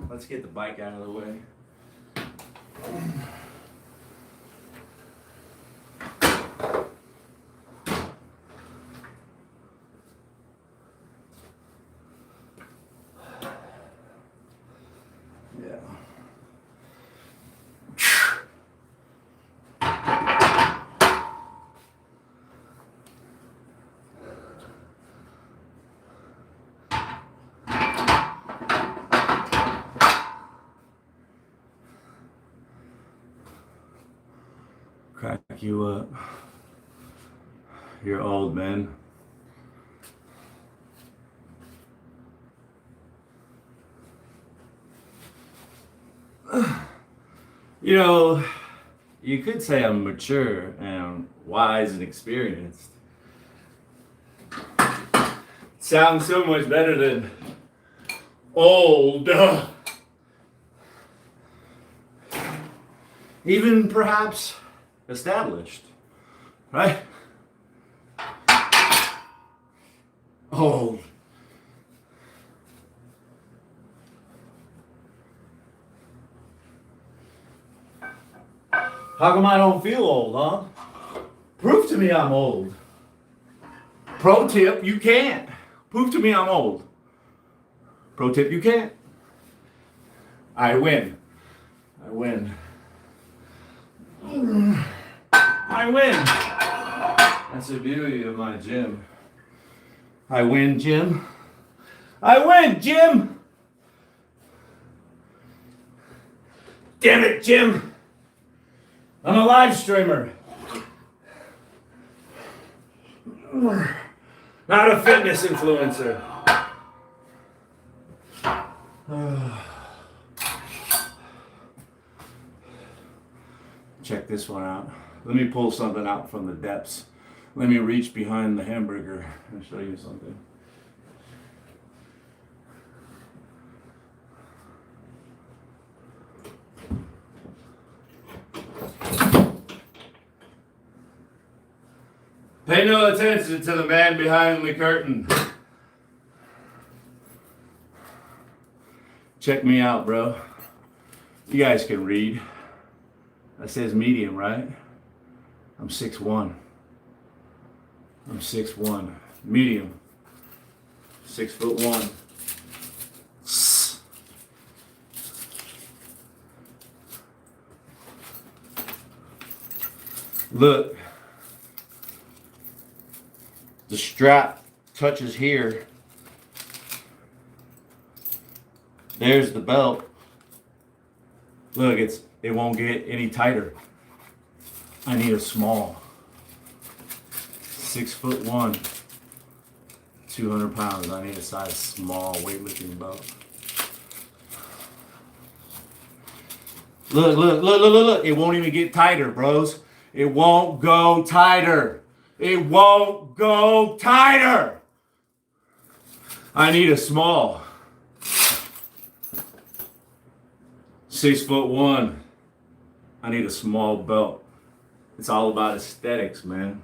Let's get the bike out of the way. Yeah. Crack you up. You're old, man. You know, you could say I'm mature and wise and experienced. Sounds so much better than old. Even perhaps established, right? Old. How come I don't feel old, huh? Prove to me I'm old. Pro tip, you can't. Prove to me I'm old. Pro tip, you can't. I win. I win. I win. That's the beauty of my gym. I win, Jim. I win, Jim. Damn it, Jim. I'm a live streamer. Not a fitness influencer. Check this one out. Let me pull something out from the depths. Let me reach behind the hamburger and show you something. Pay no attention to the man behind the curtain. Check me out, bro. You guys can read. That says medium, right? I'm 6'1". I'm 6'1". Medium. 6'1". Look. The strap touches here. There's the belt. Look, it won't get any tighter. I need a small. 6'1", 200 pounds. I need a size small weightlifting belt. Look. It won't even get tighter, bros. It won't go tighter. It won't go tighter. I need a small. 6'1". I need a small belt. It's all about aesthetics, man.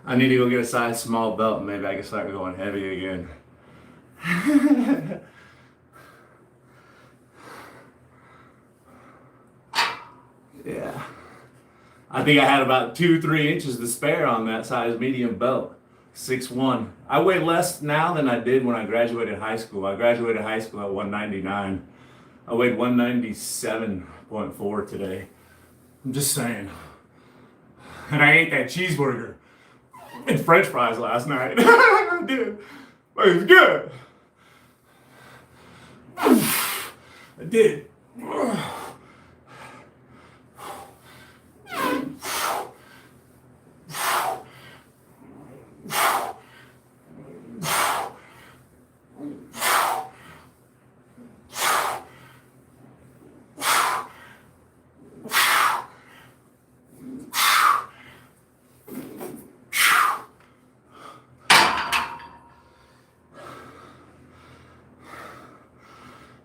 I need to go get a size small belt and maybe I can start going heavy again. Yeah. I think I had about 2-3 inches to spare on that size medium belt. 6'1". I weigh less now than I did when I graduated high school. I graduated high school at 199. I weighed 197.4 today. I'm just saying. And I ate that cheeseburger and French fries last night. I did. But it was good. I did.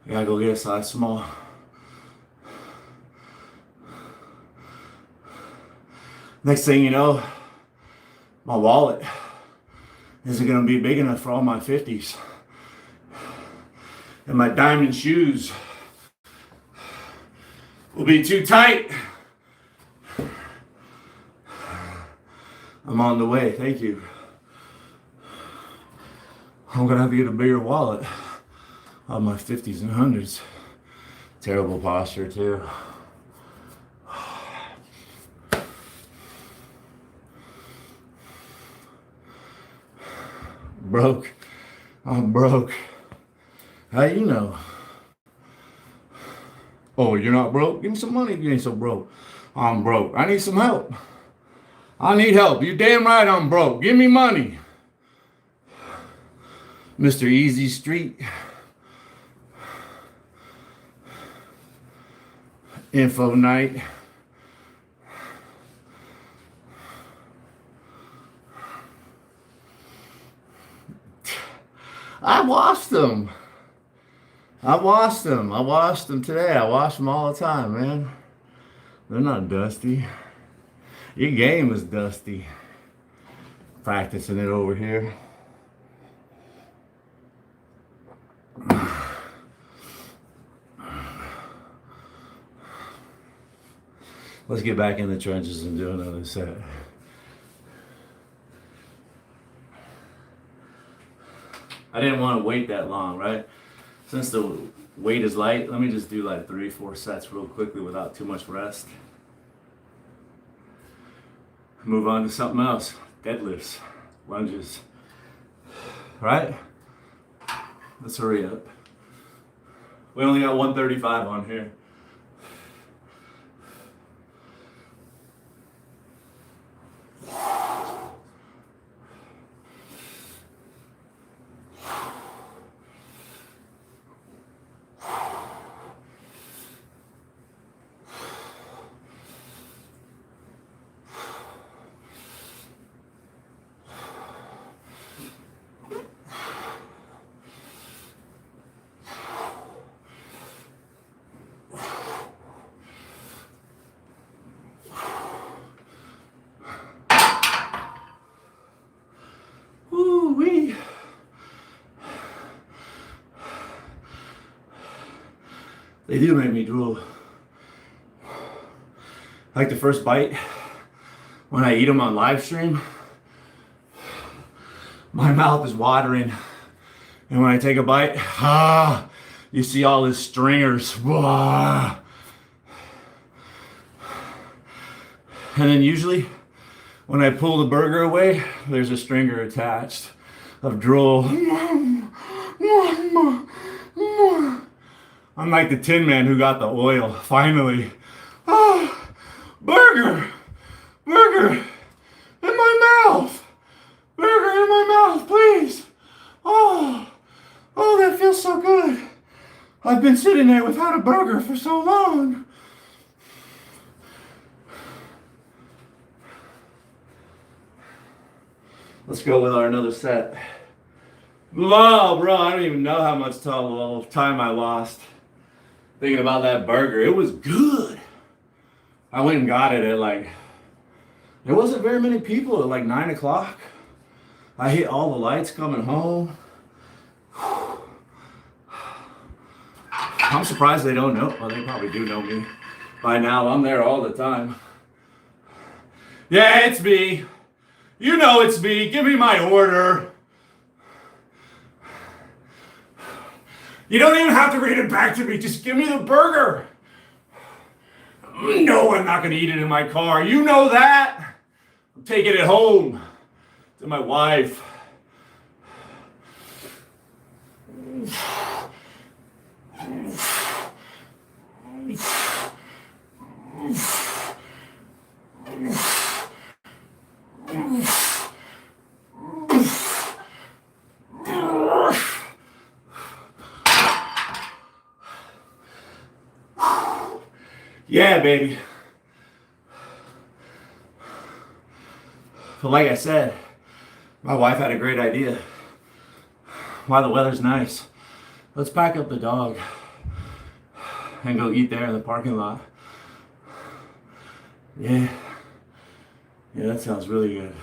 I gotta go get a size small. Next thing you know, my wallet isn't gonna be big enough for all my 50s. And my diamond shoes will be too tight. I'm on the way, thank you. I'm gonna have to get a bigger wallet on my 50s and 100s. Terrible posture too. Broke. I'm broke. How you know? Oh, you're not broke? Give me some money if you ain't so broke. I'm broke. I need some help. I need help. You're damn right I'm broke. Give me money. Mr. Easy Street. Info night. I washed them. I washed them today. I wash them all the time, man. They're not dusty. Your game is dusty. Practicing it over here. Let's get back in the trenches and do another set. I didn't want to wait that long, right? Since the weight is light, let me just do like 3-4 sets real quickly without too much rest. Move on to something else. Deadlifts, lunges, right? Let's hurry up. We only got 135 on here. Woo-wee. They do make me drool. Like the first bite, when I eat them on live stream, my mouth is watering. And when I take a bite, you see all these stringers. And then usually, when I pull the burger away, there's a stringer attached of drool. I'm like the Tin Man who got the oil, finally. Burger in my mouth. Burger in my mouth, please. Oh, that feels so good. I've been sitting there without a burger for so long. Let's go with our another set. Oh, bro, I don't even know how much time I lost thinking about that burger. It was good. I went and got it at there wasn't very many people at 9 o'clock. I hit all the lights coming home. I'm surprised they don't know. Well, they probably do know me by now. I'm there all the time. Yeah, it's me. You know it's me. Give me my order. You don't even have to read it back to me. Just give me the burger. No, I'm not going to eat it in my car. You know that. I'm taking it home to my wife. Yeah, baby. But like I said, my wife had a great idea. While the weather's nice, let's pack up the dog and go eat there in the parking lot. Yeah, that sounds really good.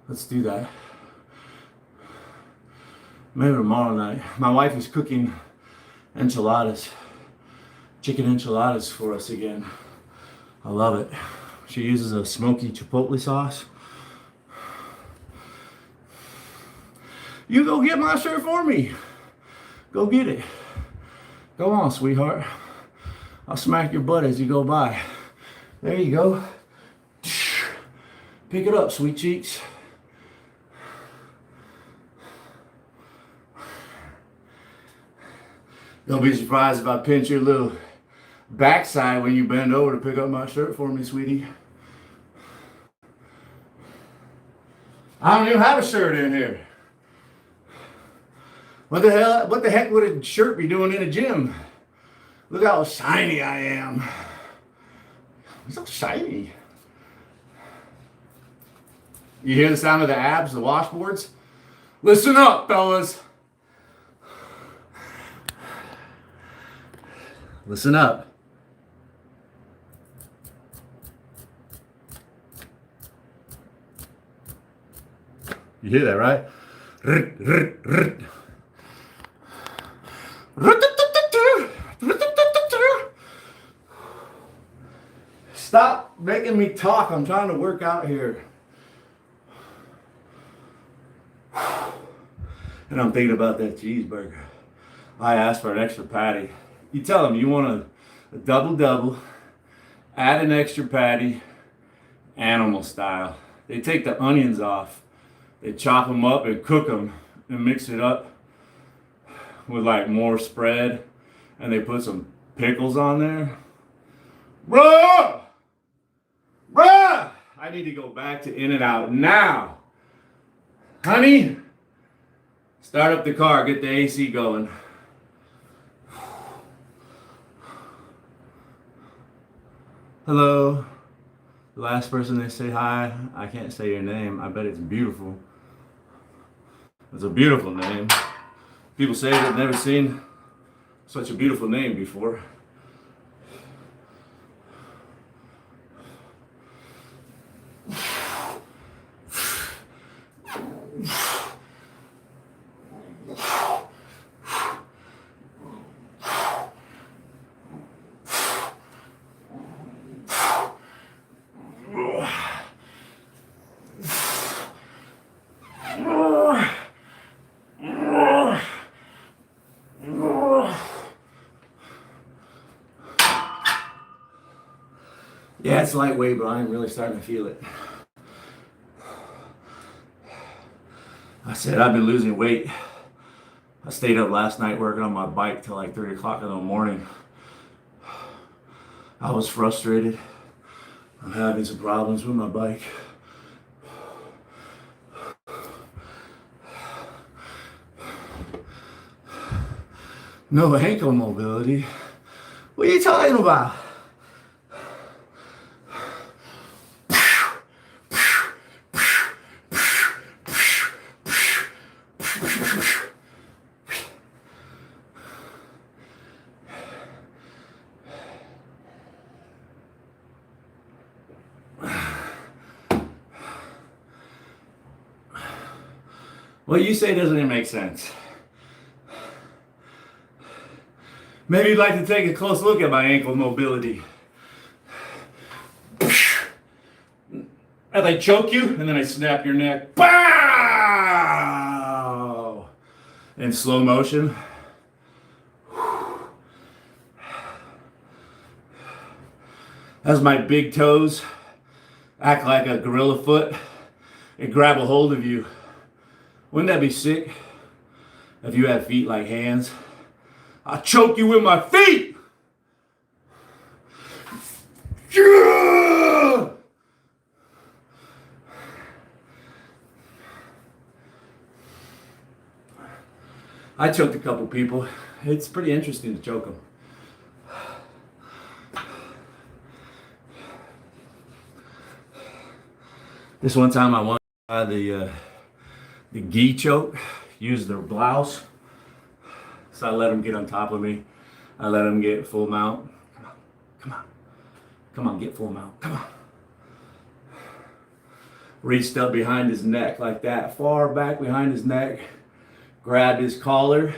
Let's do that. Maybe tomorrow night. My wife is cooking enchiladas. Chicken enchiladas for us again. I love it. She uses a smoky chipotle sauce. You go get my shirt for me. Go get it. Go on, sweetheart. I'll smack your butt as you go by. There you go. Pick it up, sweet cheeks. Don't be surprised if I pinch your little backside when you bend over to pick up my shirt for me, sweetie. I don't even have a shirt in here. What the heck would a shirt be doing in a gym? Look how shiny I am. I'm so shiny. You hear the sound of the abs, the washboards? Listen up, fellas. Listen up. You hear that, right? Stop making me talk. I'm trying to work out here. And I'm thinking about that cheeseburger. I asked for an extra patty. You tell them you want a double-double, add an extra patty, animal style. They take the onions off. They chop them up and cook them and mix it up. with like more spread and they put some pickles on there. Bruh! Bruh! I need to go back to In-N-Out now. Honey, start up the car, get the AC going. Hello. The last person they say hi, I can't say your name. I bet it's beautiful. It's a beautiful name. People say they've never seen such a beautiful name before. Yeah, it's lightweight, but I'm really starting to feel it. I said I've been losing weight. I stayed up last night working on my bike till like 3 o'clock in the morning. I was frustrated. I'm having some problems with my bike. No ankle mobility? What are you talking about? What you say doesn't even make sense. Maybe you'd like to take a close look at my ankle mobility. As I choke you, and then I snap your neck. Pow! In slow motion. As my big toes act like a gorilla foot and grab a hold of you. Wouldn't that be sick if you had feet like hands? I'll choke you with my feet! Yeah! I choked a couple people. It's pretty interesting to choke them. This one time I wanted to try the gi choke, use their blouse. So I let him get on top of me. I let him get full mount. Come on, come on, get full mount, come on. Reached up behind his neck like that, far back behind his neck. Grabbed his collar.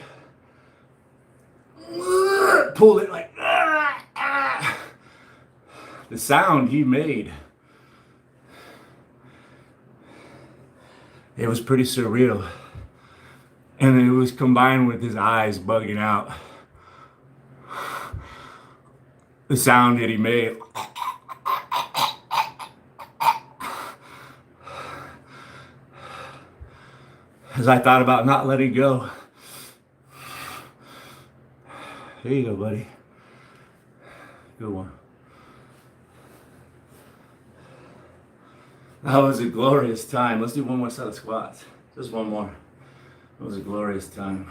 Pulled it like, the sound he made. It was pretty surreal. And it was combined with his eyes bugging out. The sound that he made. As I thought about not letting go. Here you go, buddy. Good one. That was a glorious time. Let's do one more set of squats. Just one more. It was a glorious time.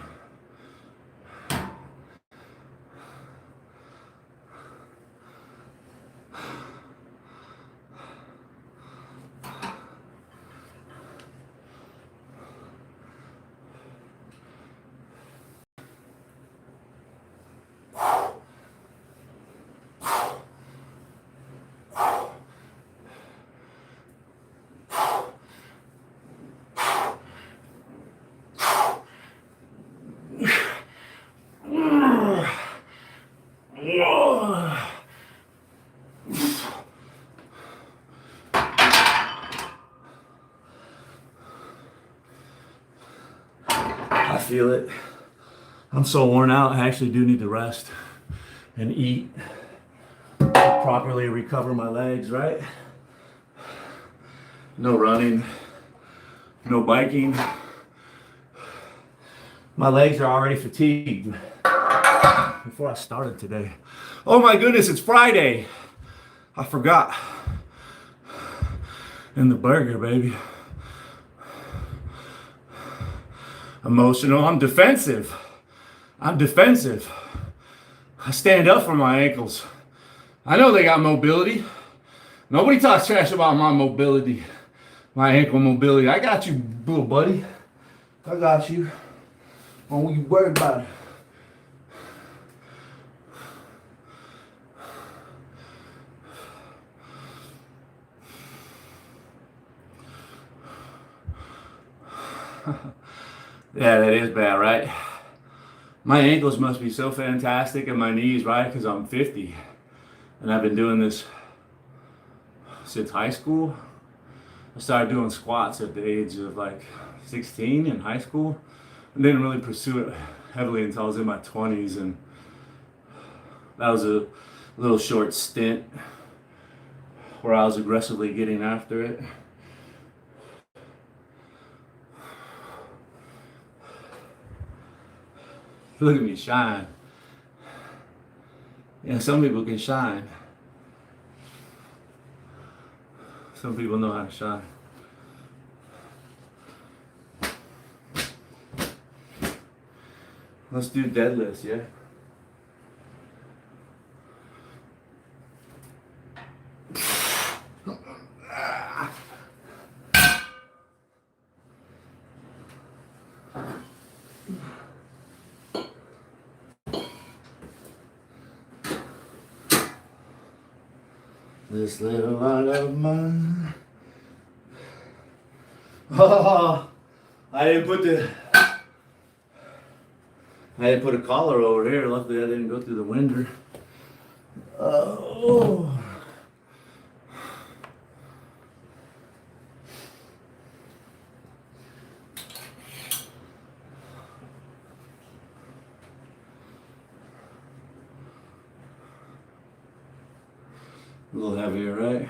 I feel it. I'm so worn out, I actually do need to rest and eat. Properly recover my legs, right? No running, no biking, My legs are already fatigued before I started today. Oh my goodness, it's Friday. I forgot. And the burger, baby. Emotional. I'm defensive. I'm defensive. I stand up for my ankles. I know they got mobility. Nobody talks trash about my mobility. My ankle mobility. I got you, little buddy. I got you. Don't you worry about it. Yeah, that is bad, right? My ankles must be so fantastic and my knees, right? Because I'm 50 and I've been doing this since high school. I started doing squats at the age of like 16 in high school. I didn't really pursue it heavily until I was in my 20s, and that was a little short stint where I was aggressively getting after it. Look at me shine. Yeah, some people can shine. Some people know how to shine. Let's do deadlifts, yeah? This little light of mine. Oh, I didn't put a collar over here. Luckily, I didn't go through the window. Oh. A little heavier, right?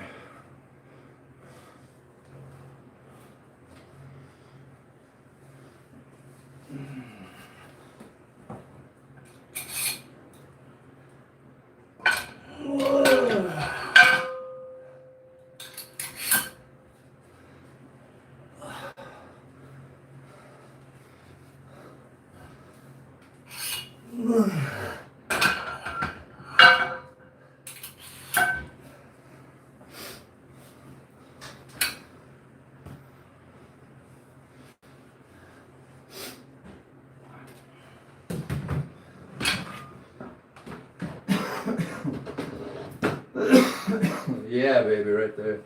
Yeah, baby, right there.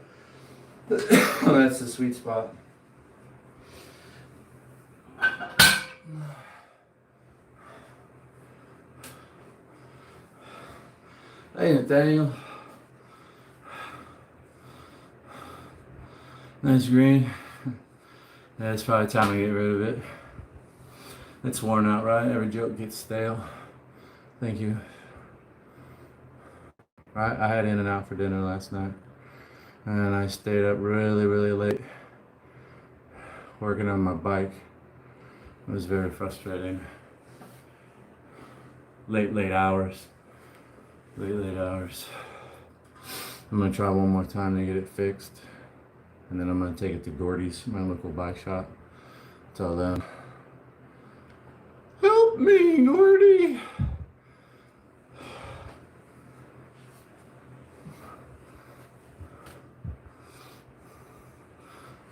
That's the sweet spot. Hey, Nathaniel. Nice green. Yeah, it's probably time to get rid of it. It's worn out, right? Every joke gets stale. Thank you. I had In-N-Out for dinner last night, and I stayed up really, really late working on my bike. It was very frustrating. Late hours. Late hours. I'm gonna try one more time to get it fixed, and then I'm gonna take it to Gordy's, my local bike shop. Tell them, help me, Gordy.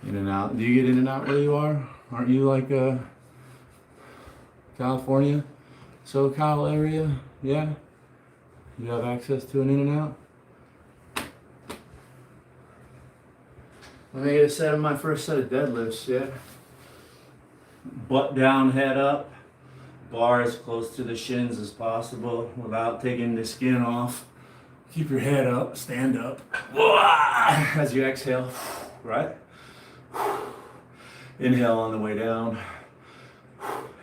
In-N-Out. Do you get In-N-Out where you are? Aren't you like California, SoCal area? Yeah? You have access to an In-N-Out? Let me get a set of my first set of deadlifts, yeah? Butt down, head up. Bar as close to the shins as possible without taking the skin off. Keep your head up, stand up. As you exhale, right? Inhale on the way down.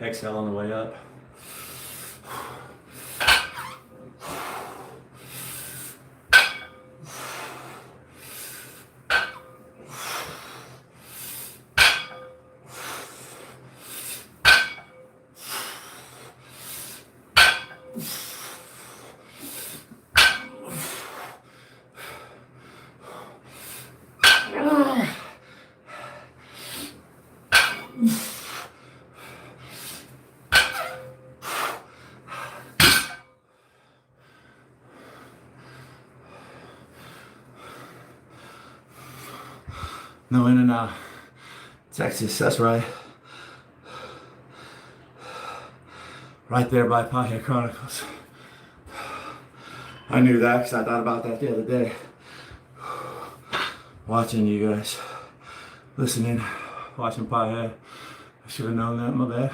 Exhale on the way up. No In and Out. Texas, that's right. Right there by Pothead Chronicles. I knew that because I thought about that the other day. Watching you guys. Listening. Watching Pothead. I should have known that, my bad.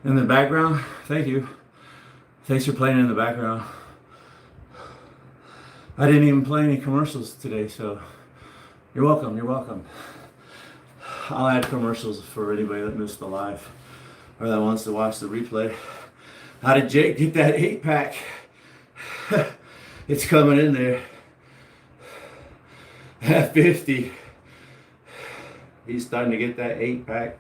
In the background, thank you. Thanks for playing in the background. I didn't even play any commercials today, so you're welcome, you're welcome. I'll add commercials for anybody that missed the live or that wants to watch the replay. How did Jake get that 8-pack? It's coming in there. At 50. He's starting to get that 8-pack.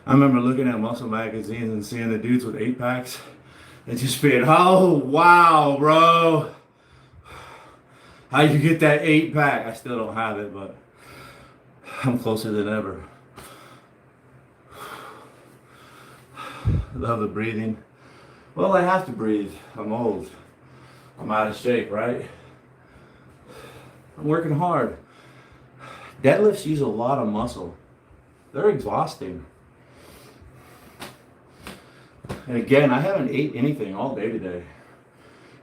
I remember looking at muscle magazines and seeing the dudes with 8-packs and just being, oh, wow, bro. How you get that 8-pack? I still don't have it, but I'm closer than ever. I love the breathing. Well, I have to breathe. I'm old. I'm out of shape, right? I'm working hard. Deadlifts use a lot of muscle. They're exhausting. And again, I haven't ate anything all day today.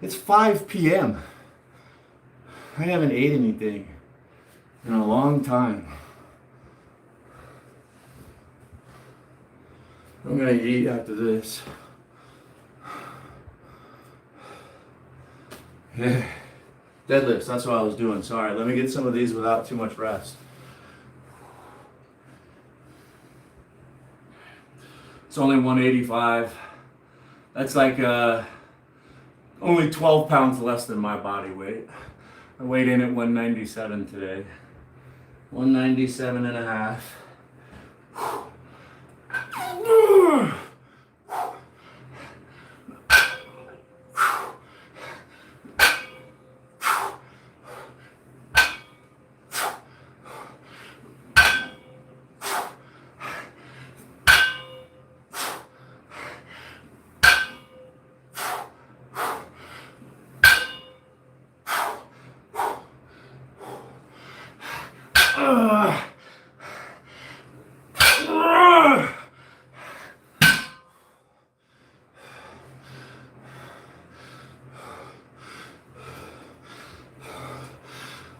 It's 5 p.m. I haven't ate anything in a long time. I'm gonna eat after this. Yeah. Deadlifts, that's what I was doing. Sorry, let me get some of these without too much rest. It's only 185. That's like only 12 pounds less than my body weight. I weighed in at 197 today. 197 and a half.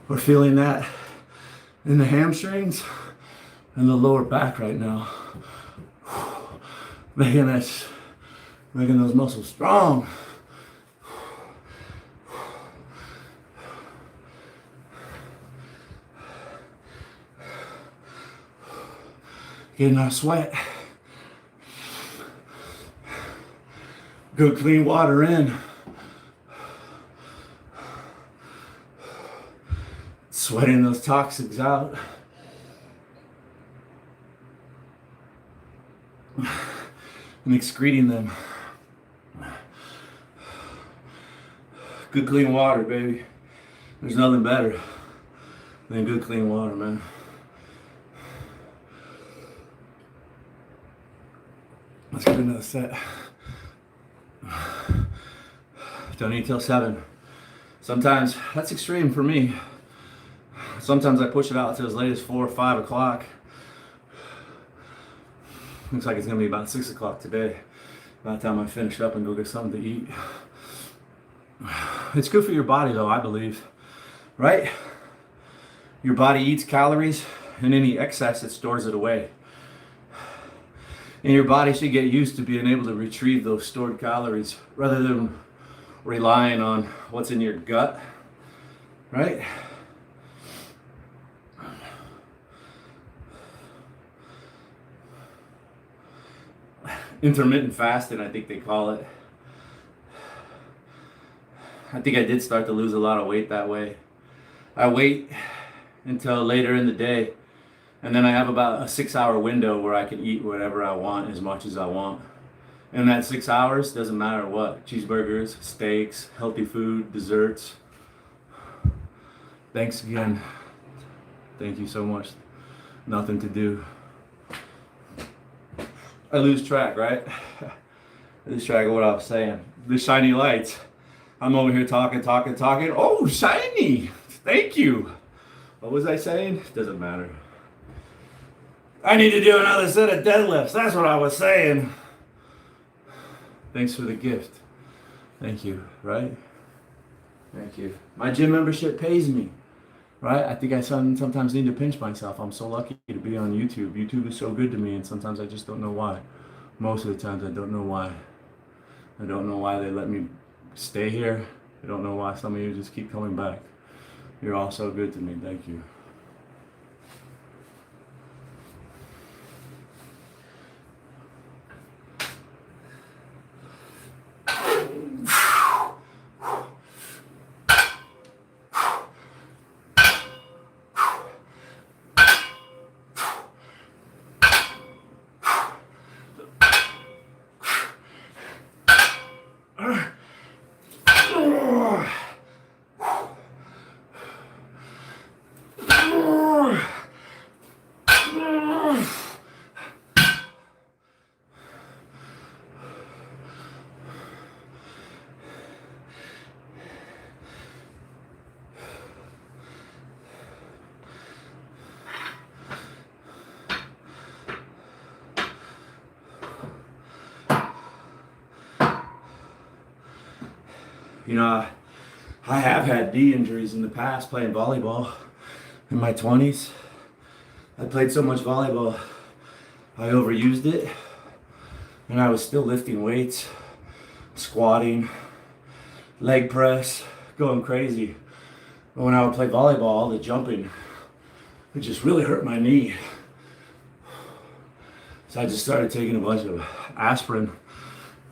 We're feeling that in the hamstrings and the lower back right now. Making those muscles strong. Getting our sweat. Good clean water in. Sweating those toxins out. And excreting them. Good clean water, baby. There's nothing better than good clean water, man. Let's get another set. Don't eat till 7. Sometimes that's extreme for me. Sometimes I push it out to as late as 4 or 5 o'clock. Looks like it's gonna be about 6 o'clock today. By the time I finish up and go get something to eat. It's good for your body though, I believe. Right? Your body eats calories and any excess it stores it away. And your body should get used to being able to retrieve those stored calories rather than relying on what's in your gut. Right? Intermittent fasting, I think they call it. I think I did start to lose a lot of weight that way. I wait until later in the day, and then I have about a 6-hour window where I can eat whatever I want as much as I want. And that 6 hours, doesn't matter what. Cheeseburgers, steaks, healthy food, desserts. Thanks again. Thank you so much. Nothing to do. I lose track, right? I lose track of what I was saying. The shiny lights. I'm over here talking. Oh, shiny. Thank you. What was I saying? Doesn't matter. I need to do another set of deadlifts. That's what I was saying. Thanks for the gift. Thank you, right? Thank you. My gym membership pays me, right? I think I sometimes need to pinch myself. I'm so lucky to be on YouTube. YouTube is so good to me, and sometimes I just don't know why. Most of the times I don't know why. I don't know why they let me stay here. I don't know why some of you just keep coming back. You're all so good to me. Thank you. You know, I have had knee injuries in the past playing volleyball in my 20s. I played so much volleyball, I overused it, and I was still lifting weights, squatting, leg press, going crazy. But when I would play volleyball, all the jumping, it just really hurt my knee. So I just started taking a bunch of aspirin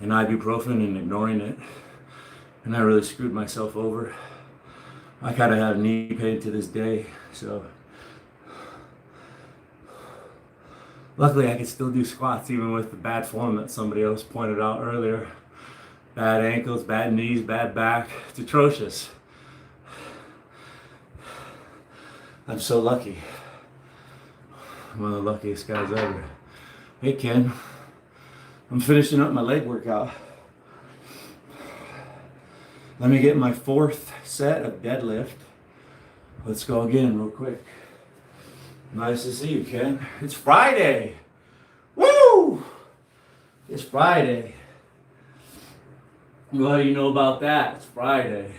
and ibuprofen and ignoring it. And I really screwed myself over. I kind of have knee pain to this day, so luckily I can still do squats even with the bad form that somebody else pointed out earlier. Bad ankles, bad knees, bad back. It's atrocious. I'm so lucky. I'm one of the luckiest guys ever. Hey Ken, I'm finishing up my leg workout. Let me get my 4th set of deadlift. Let's go again real quick. Nice to see you, Ken. It's Friday. Woo! It's Friday. What do you know about that? It's Friday.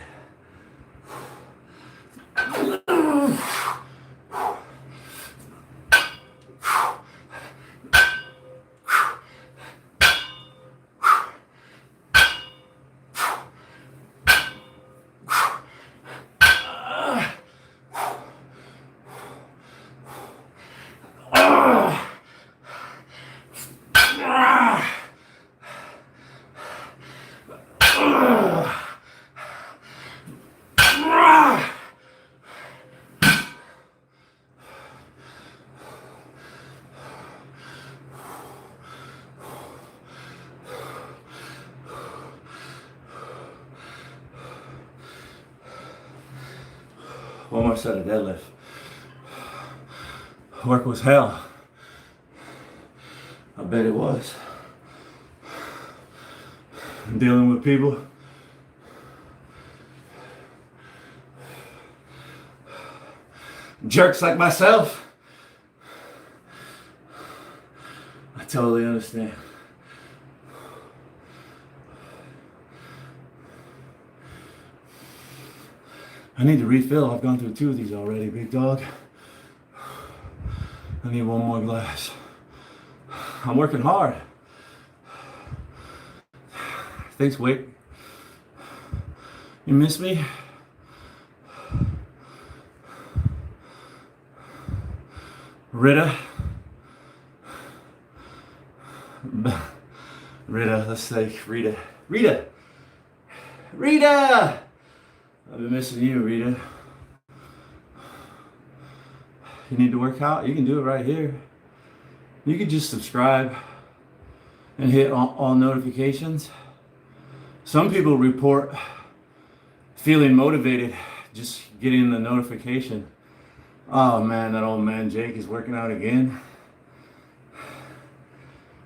One more set of deadlift. Work was hell. I bet it was. Dealing with people. Jerks like myself. I totally understand. I need to refill. I've gone through 2 of these already, big dog. I need 1 more glass. I'm working hard. Thanks, Wick. You miss me? Rita. Rita, let's say Rita. Rita! Rita! I've been missing you, Rita. You need to work out? You can do it right here. You can just subscribe and hit all notifications. Some people report feeling motivated just getting the notification. Oh man, that old man Jake is working out again.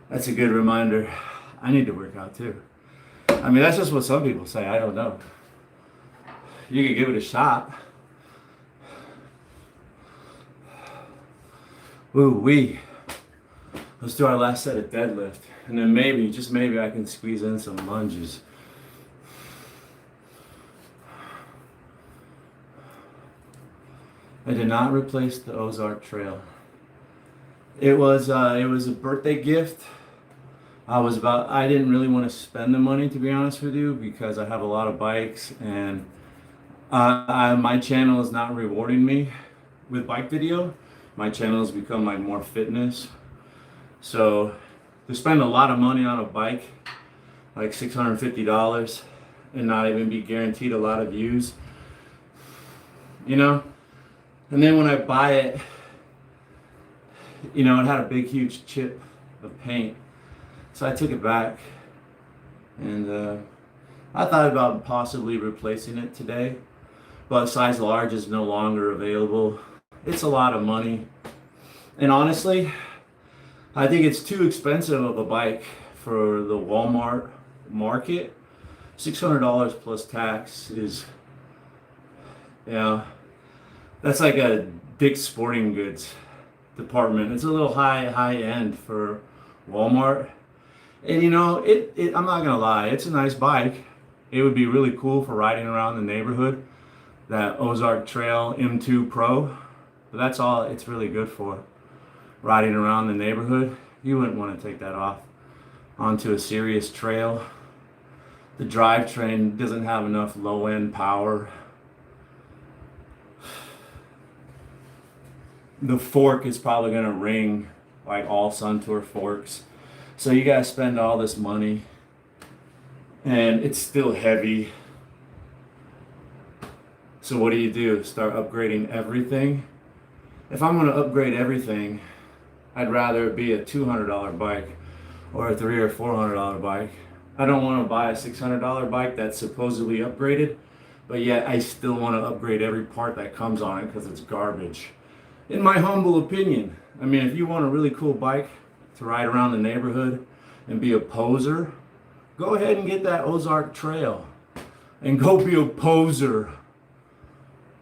That's a good reminder. I need to work out too. I mean, that's just what some people say. I don't know. you could give it a shot. Ooh wee. Let's do our last set of deadlift. And then maybe, just maybe, I can squeeze in some lunges. I did not replace the Ozark Trail. It was a birthday gift. I didn't really want to spend the money, to be honest with you, because I have a lot of bikes, and my channel is not rewarding me with bike video. My channel has become like more fitness. So to spend a lot of money on a bike, like $650, and not even be guaranteed a lot of views, you know? And then when I buy it, you know, it had a big, huge chip of paint. So I took it back, and I thought about possibly replacing it today, but size large is no longer available. It's a lot of money. And honestly, I think it's too expensive of a bike for the Walmart market. $600 plus tax is, yeah, that's like a Dick's Sporting Goods department. It's a little high end for Walmart. And you know, I'm not gonna lie, it's a nice bike. It would be really cool for riding around the neighborhood, that Ozark Trail M2 Pro. But that's all it's really good for. Riding around the neighborhood. You wouldn't want to take that off onto a serious trail. The drivetrain doesn't have enough low-end power. The fork is probably gonna ring like all Suntour forks. So you gotta spend all this money, and it's still heavy. So what do? Start upgrading everything? If I'm gonna upgrade everything, I'd rather it be a $200 bike or a $300 or $400 bike. I don't want to buy a $600 bike that's supposedly upgraded, but yet I still want to upgrade every part that comes on it because it's garbage. In my humble opinion, I mean, if you want a really cool bike to ride around the neighborhood and be a poser, go ahead and get that Ozark Trail and go be a poser.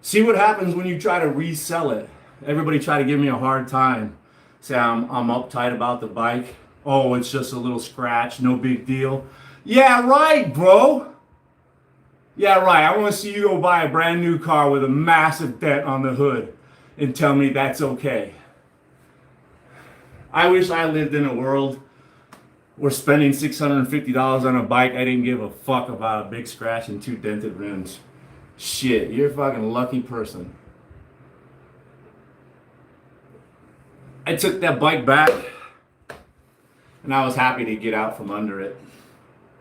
See what happens when you try to resell it. Everybody try to give me a hard time. Say I'm uptight about the bike. Oh, it's just a little scratch, no big deal. Yeah, right, bro. Yeah, right. I want to see you go buy a brand new car with a massive dent on the hood and tell me that's okay. I wish I lived in a world where spending $650 on a bike, I didn't give a fuck about a big scratch and 2 dented rims. Shit, you're a fucking lucky person. I took that bike back, and I was happy to get out from under it.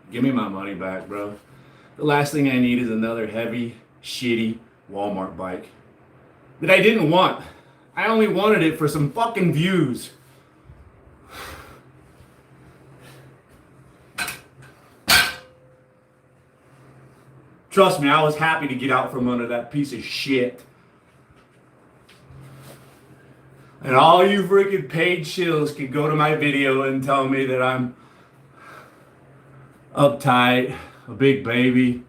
Give me my money back, bro. The last thing I need is another heavy, shitty Walmart bike that I didn't want. I only wanted it for some fucking views. Trust me, I was happy to get out from under that piece of shit. And all you freaking paid shills can go to my video and tell me that I'm uptight, a big baby,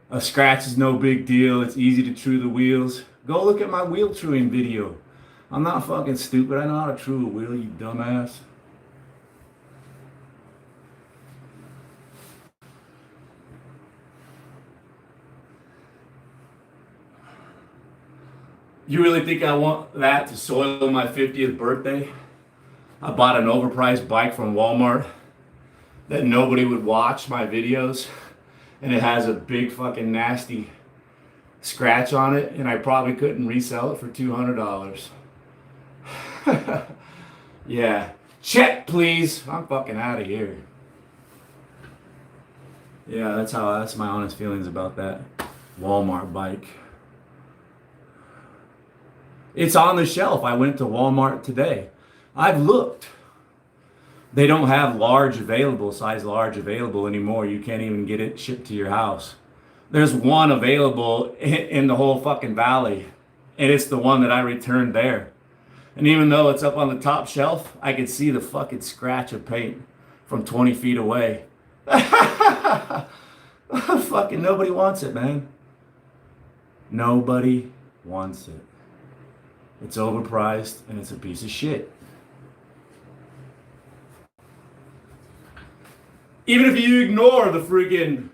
a scratch is no big deal, it's easy to true the wheels. Go look at my wheel truing video. I'm not fucking stupid, I know how to true a wheel, you dumbass. You really think I want that to soil my 50th birthday? I bought an overpriced bike from Walmart that nobody would watch my videos, and it has a big fucking nasty scratch on it, and I probably couldn't resell it for $200. Yeah, check please. I'm fucking out of here. Yeah, that's my honest feelings about that Walmart bike. It's on the shelf. I went to Walmart today. I've looked. They don't have size large available anymore. You can't even get it shipped to your house. There's one available in the whole fucking valley, and it's the one that I returned there. And even though it's up on the top shelf, I could see the fucking scratch of paint from 20 feet away. Fucking nobody wants it, man. Nobody wants it. It's overpriced and it's a piece of shit. Even if you ignore the freaking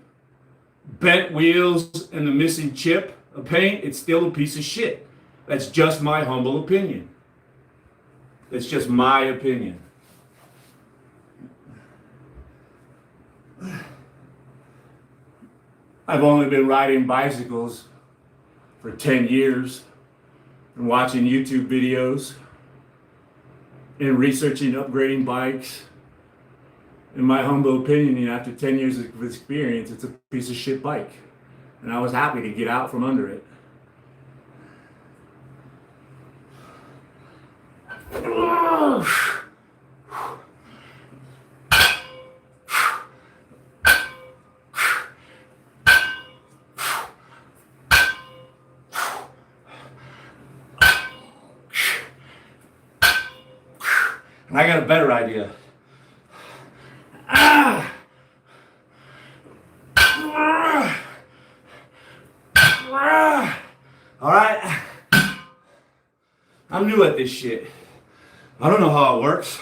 bent wheels and the missing chip of paint, it's still a piece of shit. That's just my humble opinion. It's just my opinion. I've only been riding bicycles for 10 years and watching YouTube videos and researching upgrading bikes. In my humble opinion, after 10 years of experience, it's a piece of shit bike. And I was happy to get out from under it. And I got a better idea. All right. I'm new at this shit. I don't know how it works.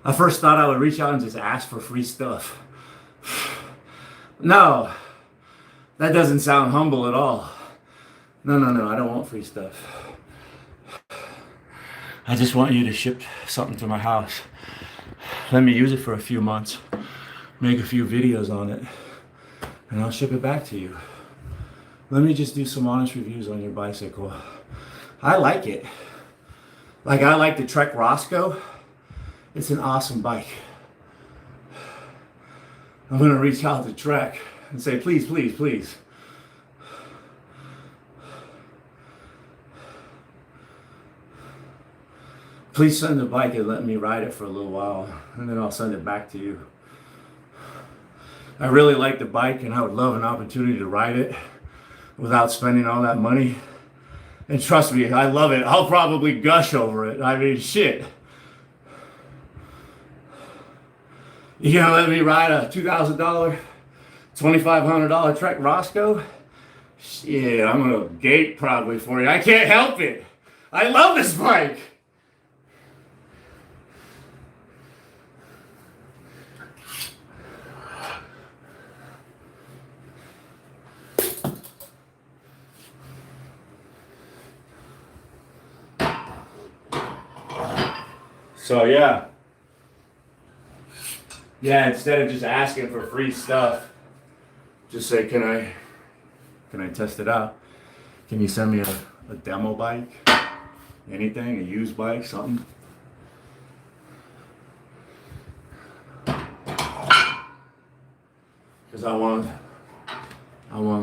I first thought I would reach out and just ask for free stuff. No, that doesn't sound humble at all. No, I don't want free stuff. I just want you to ship something to my house. Let me use it for a few months, make a few videos on it, and I'll ship it back to you. Let me just do some honest reviews on your bicycle. I like it. Like I like the Trek Roscoe. It's an awesome bike. I'm gonna reach out to Trek and say, please, please, please. Please send the bike and let me ride it for a little while, and then I'll send it back to you. I really like the bike, and I would love an opportunity to ride it without spending all that money. And trust me, I love it. I'll probably gush over it. I mean, shit. You gonna let me ride a $2,000, $2,500 Trek Roscoe? Shit, I'm gonna gate probably for you. I can't help it. I love this bike. So yeah, instead of just asking for free stuff, just say, can I test it out? Can you send me a demo bike? Anything, a used bike, something? Because I want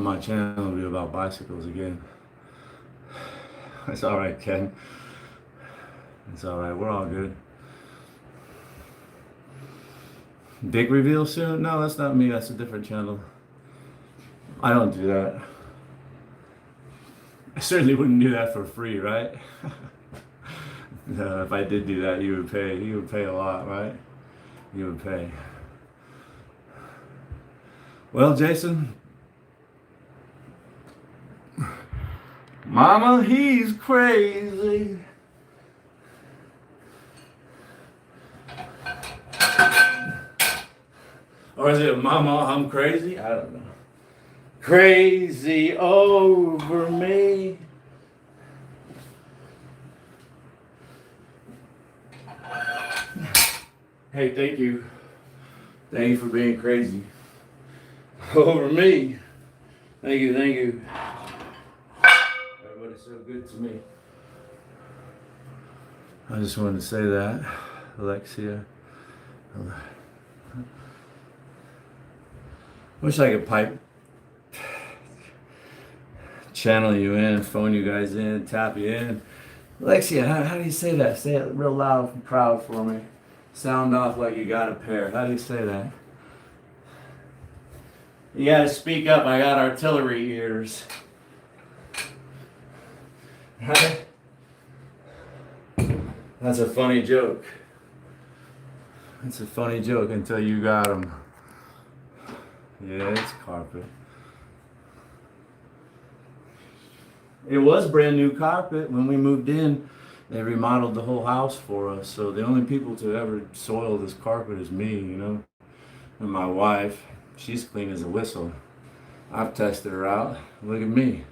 my channel to be about bicycles again. It's all right, Ken. It's all right, we're all good. Big reveal soon? No, that's not me. That's a different channel. I don't do that. I certainly wouldn't do that for free, right? No, if I did do that, you would pay. You would pay a lot, right? You would pay. Well, Jason. Mama, he's crazy. Or is it Mama, I'm crazy? I don't know. Crazy over me. Hey, thank you. Thank you for being crazy. Over me. Thank you, thank you. Everybody's so good to me. I just wanted to say that, Alexia. Wish I could pipe channel you in, phone you guys in, tap you in. Alexia, how do you say that? Say it real loud and proud for me. Sound off like you got a pair. How do you say that? You gotta speak up. I got artillery ears. Right? That's a funny joke. It's a funny joke until you got them. Yeah, it's carpet. It was brand new carpet when we moved in. They remodeled the whole house for us. So the only people to ever soil this carpet is me, you know, and my wife. She's clean as a whistle. I've tested her out. Look at me.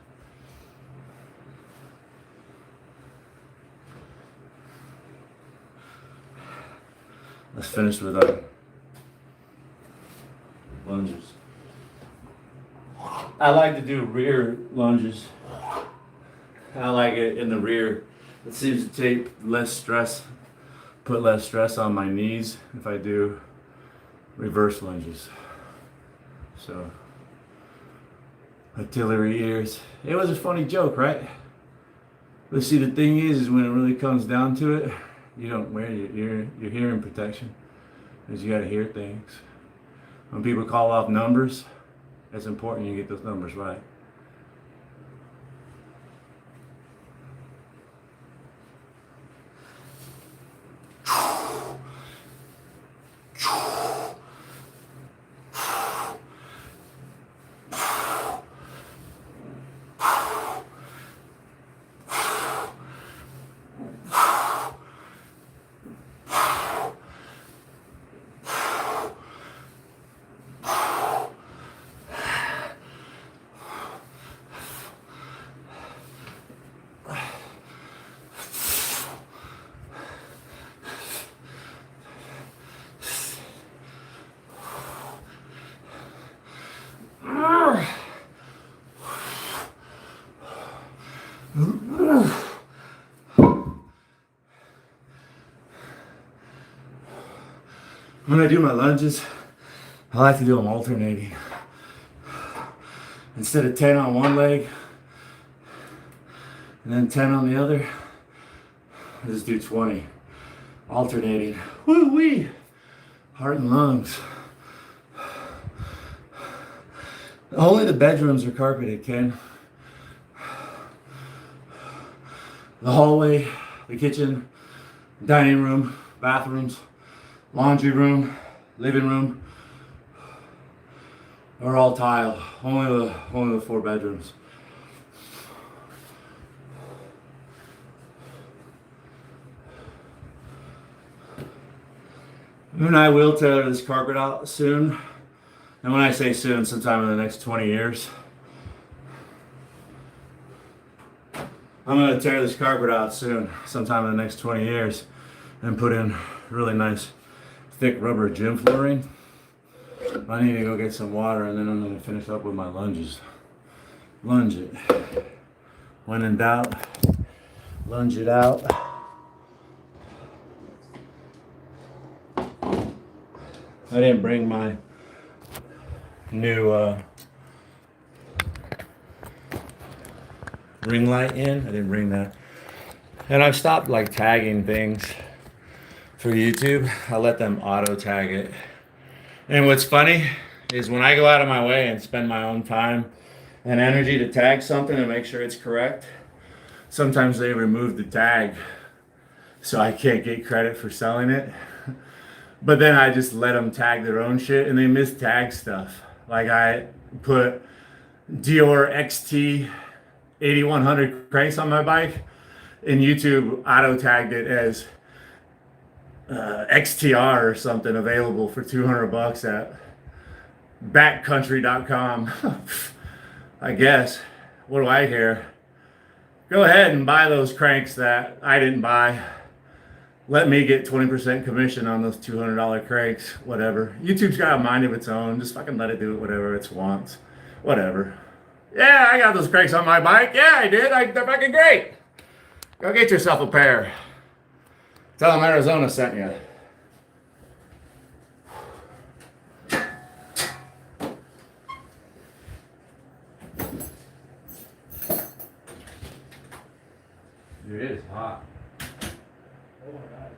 Let's finish with our lunges. I like to do rear lunges. I like it in the rear. It seems to take less stress, put less stress on my knees if I do reverse lunges. So, artillery ears. It was a funny joke, right? But see, the thing is when it really comes down to it, you don't wear your hearing protection because you got to hear things. When people call off numbers, it's important you get those numbers right. When I do my lunges, I like to do them alternating. Instead of 10 on one leg and then 10 on the other, I just do 20. Alternating. Woo-wee! Heart and lungs. Only the bedrooms are carpeted, Ken. The hallway, the kitchen, dining room, bathrooms, laundry room, living room are all tile. Only the 4 bedrooms. And I will tear this carpet out soon. And when I say soon, sometime in the next 20 years. I'm going to tear this carpet out soon, sometime in the next 20 years, and put in really nice thick rubber gym flooring. I need to go get some water and then I'm going to finish up with my lunges. Lunge it. When in doubt, lunge it out. I didn't bring my new ring light in. I didn't bring that. And I've stopped like tagging things for YouTube. I let them auto tag it. And what's funny is when I go out of my way and spend my own time and energy to tag something and make sure it's correct, sometimes they remove the tag so I can't get credit for selling it. But then I just let them tag their own shit and they mistag stuff. Like I put Dior XT 8100 cranks on my bike and YouTube auto tagged it as XTR or something available for $200 at backcountry.com. I guess. What do I care? Go ahead and buy those cranks that I didn't buy. Let me get 20% commission on those $200 cranks. Whatever. YouTube's got a mind of its own. Just fucking let it do it whatever it wants. Whatever. Yeah, I got those cranks on my bike. Yeah, I did. They're fucking great. Go get yourself a pair. Tell them Arizona sent you. Dude, it is hot. Oh my God.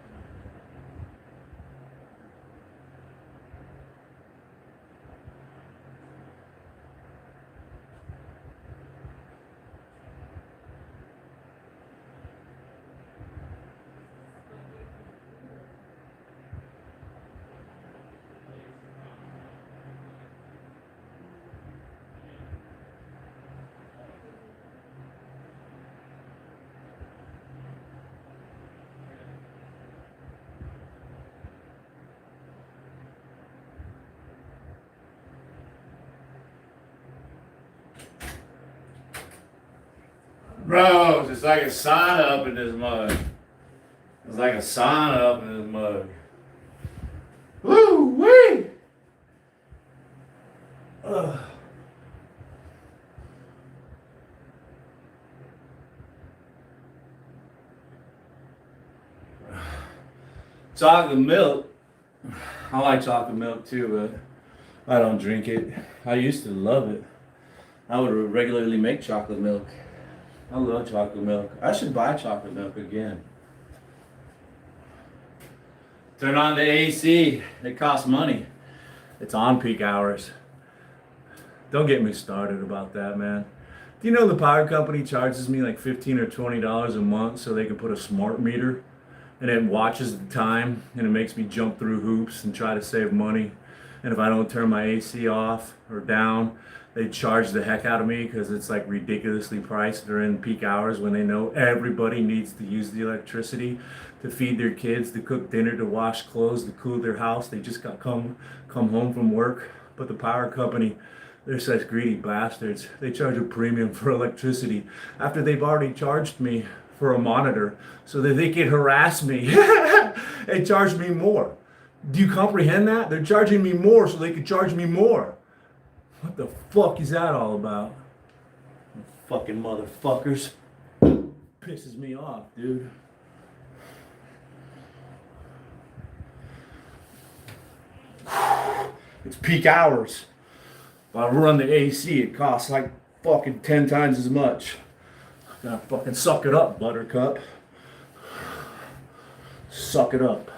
Bro, it's like a sauna up in this mug. It's like a sauna up in this mug. Woo wee! Chocolate milk. I like chocolate milk too, but I don't drink it. I used to love it. I would regularly make chocolate milk. I love chocolate milk. I should buy chocolate milk again. Turn on the AC. It costs money. It's on peak hours. Don't get me started about that, man. Do you know the power company charges me like $15 or $20 a month so they can put a smart meter? And it watches the time and it makes me jump through hoops and try to save money. And if I don't turn my AC off or down, they charge the heck out of me because it's like ridiculously priced during peak hours when they know everybody needs to use the electricity to feed their kids, to cook dinner, to wash clothes, to cool their house. They just got come home from work. But the power company, they're such greedy bastards. They charge a premium for electricity after they've already charged me for a monitor so that they can harass me and charge me more. Do you comprehend that? They're charging me more so they can charge me more. What the fuck is that all about? Fucking motherfuckers. Pisses me off, dude. It's peak hours. If I run the AC, it costs like fucking 10 times as much. Gotta fucking suck it up, buttercup. Suck it up.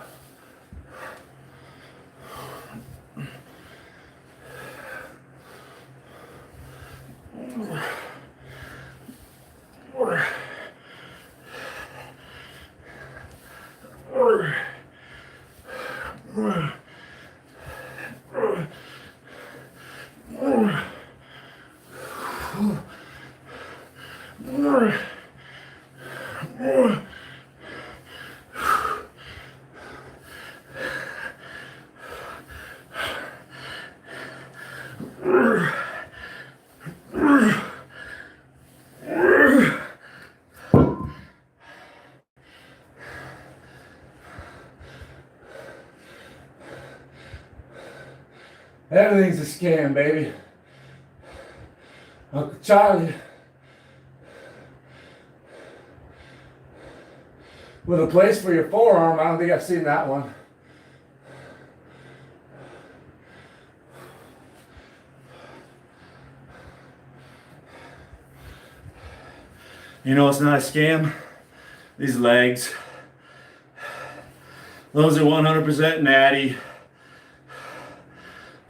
Everything's a scam, baby. Uncle Charlie with a place for your forearm. I don't think I've seen that one. You know it's not a scam? These legs. Those are 100% natty.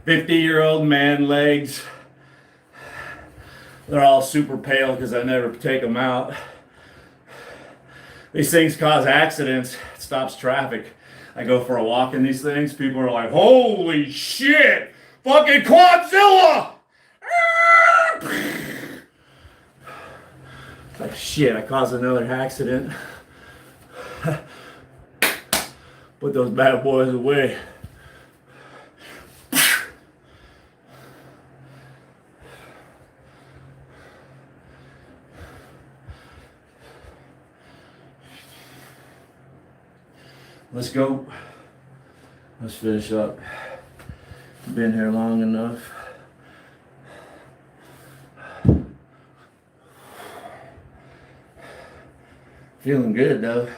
50-year-old man legs. They're all super pale because I never take them out. These things cause accidents. It stops traffic. I go for a walk in these things. People are like, holy shit! Fucking Quadzilla! Like shit, I caused another accident. Put those bad boys away. Let's go. Let's finish up. Been here long enough. Feeling good though.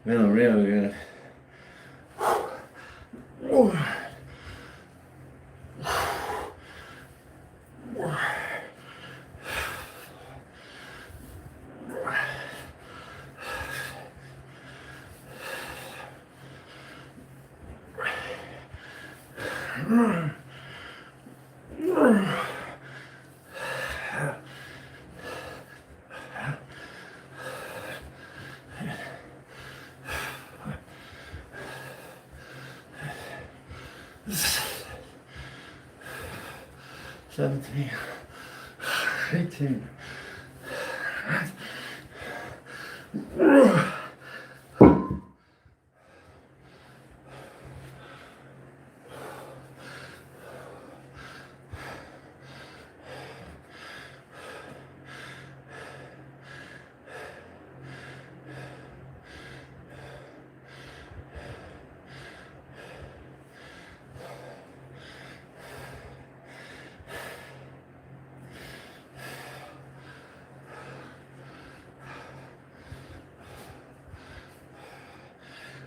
Feeling real good. 17, 18.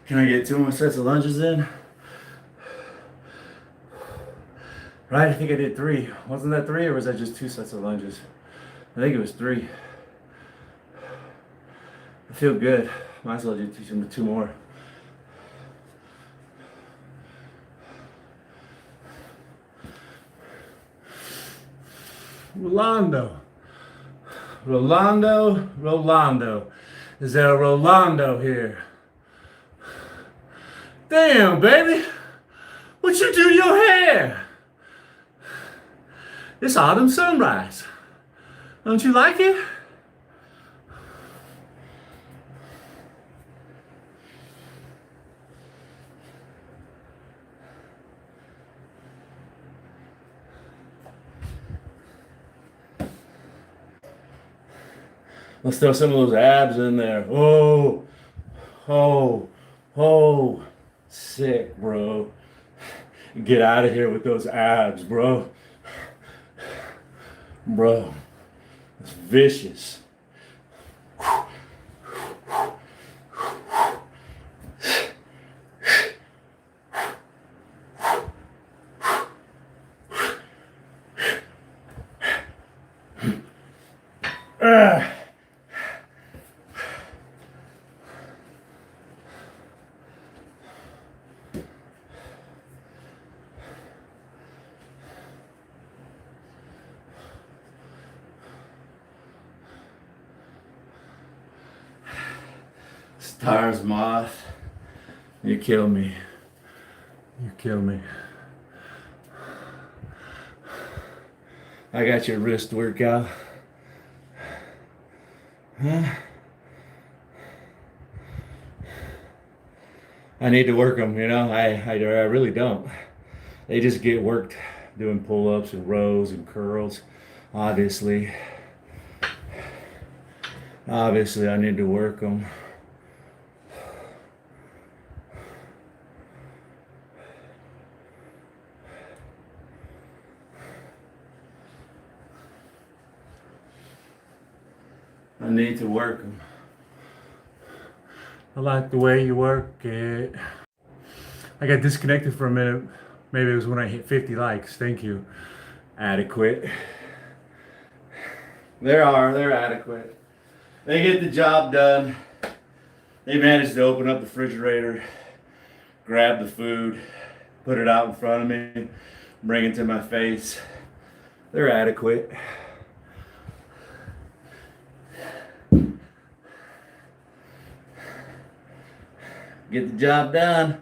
Can I get 2 more sets of lunges in? Right, I think I did 3. Wasn't that 3 or was that just 2 sets of lunges? I think it was 3. I feel good. Might as well do 2 more. Rolando. Is there a Rolando here? Damn, baby. What you do to your hair? It's autumn sunrise. Don't you like it? Let's throw some of those abs in there. Oh, oh, oh. Sick, bro. Get out of here with those abs, bro. Bro, it's vicious. Stars moth, you kill me. You kill me. I got your wrist workout. Huh? I need to work them, you know. I really don't. They just get worked doing pull-ups and rows and curls. Obviously, I need to work them. I need to work them. I like the way you work it. I got disconnected for a minute. Maybe it was when I hit 50 likes. Thank you. Adequate. They're adequate. They get the job done. They managed to open up the refrigerator, grab the food, put it out in front of me, bring it to my face. They're adequate. Get the job done.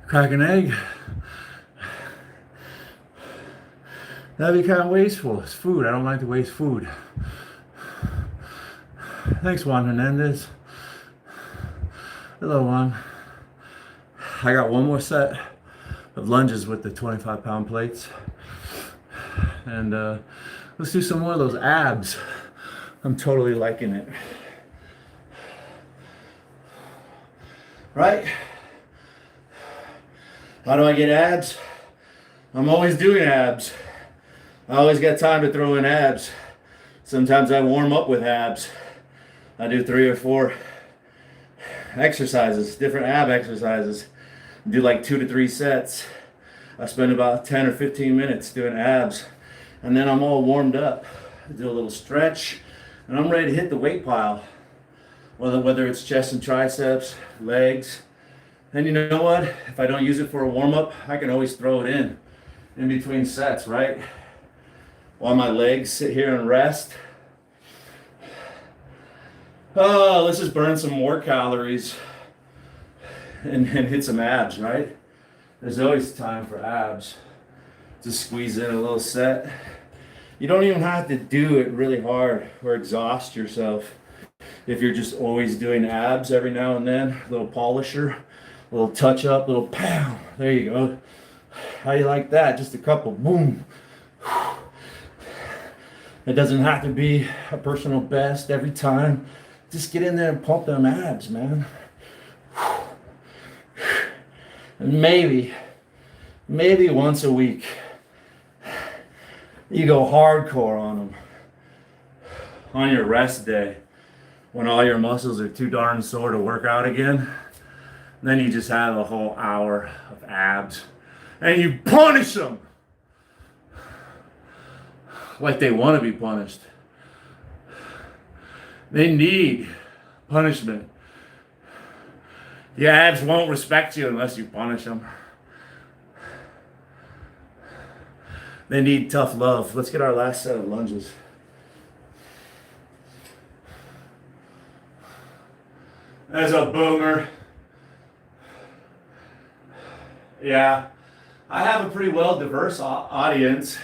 Crack an egg. That'd be kind of wasteful. It's food. I don't like to waste food. Thanks, Juan Hernandez. Hello, Juan. I got one more set of lunges with the 25-pound plates. And let's do some more of those abs. I'm totally liking it. Right? How do I get abs? I'm always doing abs. I always got time to throw in abs. Sometimes I warm up with abs. I do 3 or 4 exercises, different ab exercises. Do like 2 to 3 sets. I spend about 10 or 15 minutes doing abs. And then I'm all warmed up. I do a little stretch. and I'm ready to hit the weight pile. Whether it's chest and triceps, legs. And you know what? If I don't use it for a warm-up, I can always throw it in between sets, right? While my legs sit here and rest. Oh, let's just burn some more calories and hit some abs, right? There's always time for abs. Just squeeze in a little set. You don't even have to do it really hard or exhaust yourself. If you're just always doing abs every now and then, a little polisher, a little touch up, a little pow. There you go. How you like that? Just a couple, boom. It doesn't have to be a personal best every time. Just get in there and pump them abs, man. And maybe once a week, you go hardcore on them. On your rest day, when all your muscles are too darn sore to work out again, then you just have a whole hour of abs. And you punish them like they want to be punished. They need punishment. The abs won't respect you unless you punish them. They need tough love. Let's get our last set of lunges. There's a boomer. Yeah, I have a pretty well diverse audience.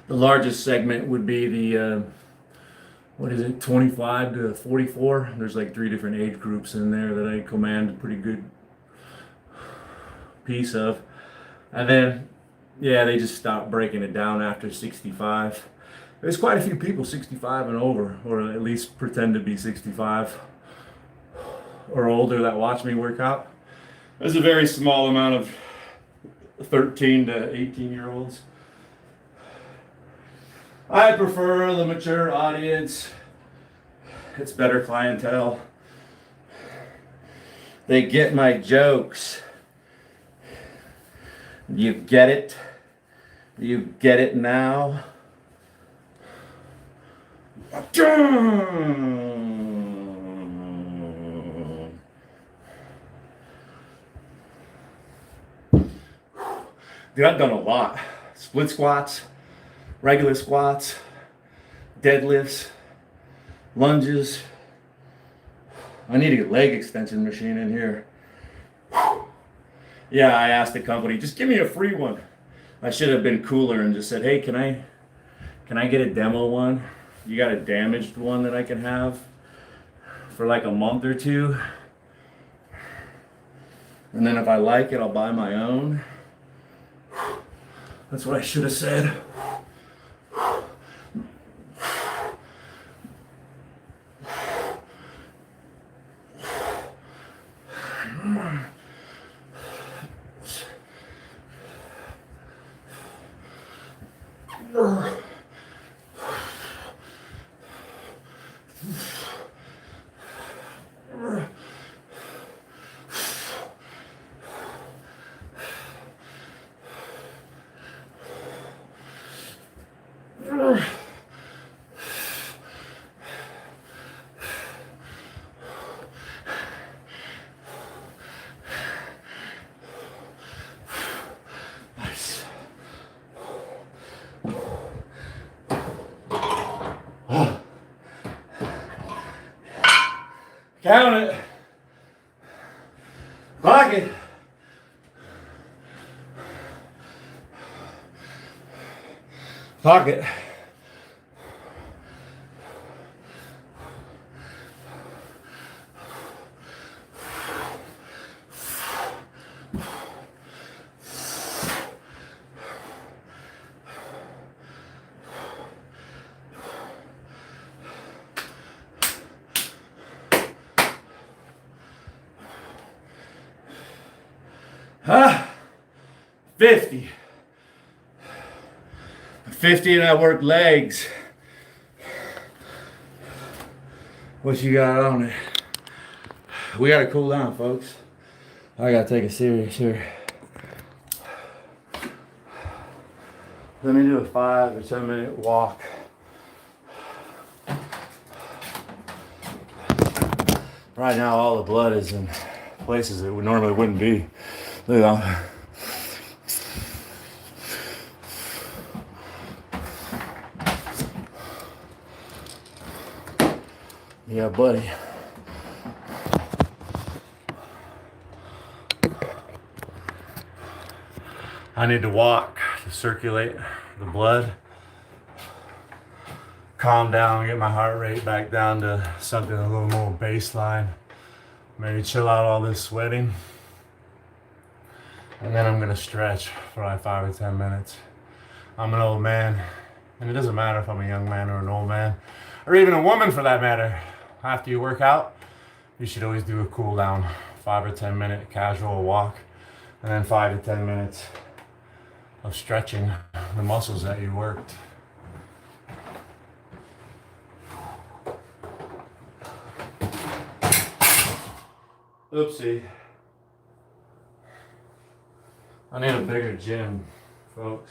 The largest segment would be the, 25 to 44. There's like 3 different age groups in there that I command a pretty good piece of. And then, yeah, they just stopped breaking it down after 65. There's quite a few people 65 and over, or at least pretend to be 65 or older that watch me work out. There's a very small amount of 13 to 18-year-olds. I prefer the mature audience. It's better clientele. They get my jokes. You get it? You get it now? Dude, I've done a lot. Split squats, regular squats, deadlifts, lunges. I need to get leg extension machine in here. Yeah, I asked the company, just give me a free one. I should have been cooler and just said, hey, can I get a demo one? You got a damaged one that I can have for like a month or two? And then if I like it, I'll buy my own. That's what I should have said. Count it. Clock it. Clock it. Huh? 50. 50 and I work legs. What you got on it? We gotta cool down, folks. I gotta take it serious here. Let me do a 5 or 10 minute walk Right now, all the blood is in places it would normally wouldn't be. Look at that. Yeah, buddy. I need to walk to circulate the blood, calm down, get my heart rate back down to something a little more baseline. Maybe chill out all this sweating. And then I'm gonna stretch for like 5 or 10 minutes. I'm an old man, and it doesn't matter if I'm a young man or an old man, or even a woman for that matter. After you work out, you should always do a cool down, 5 or 10 minute casual walk, and then 5 to 10 minutes of stretching the muscles that you worked. Oopsie. I need a bigger gym, folks.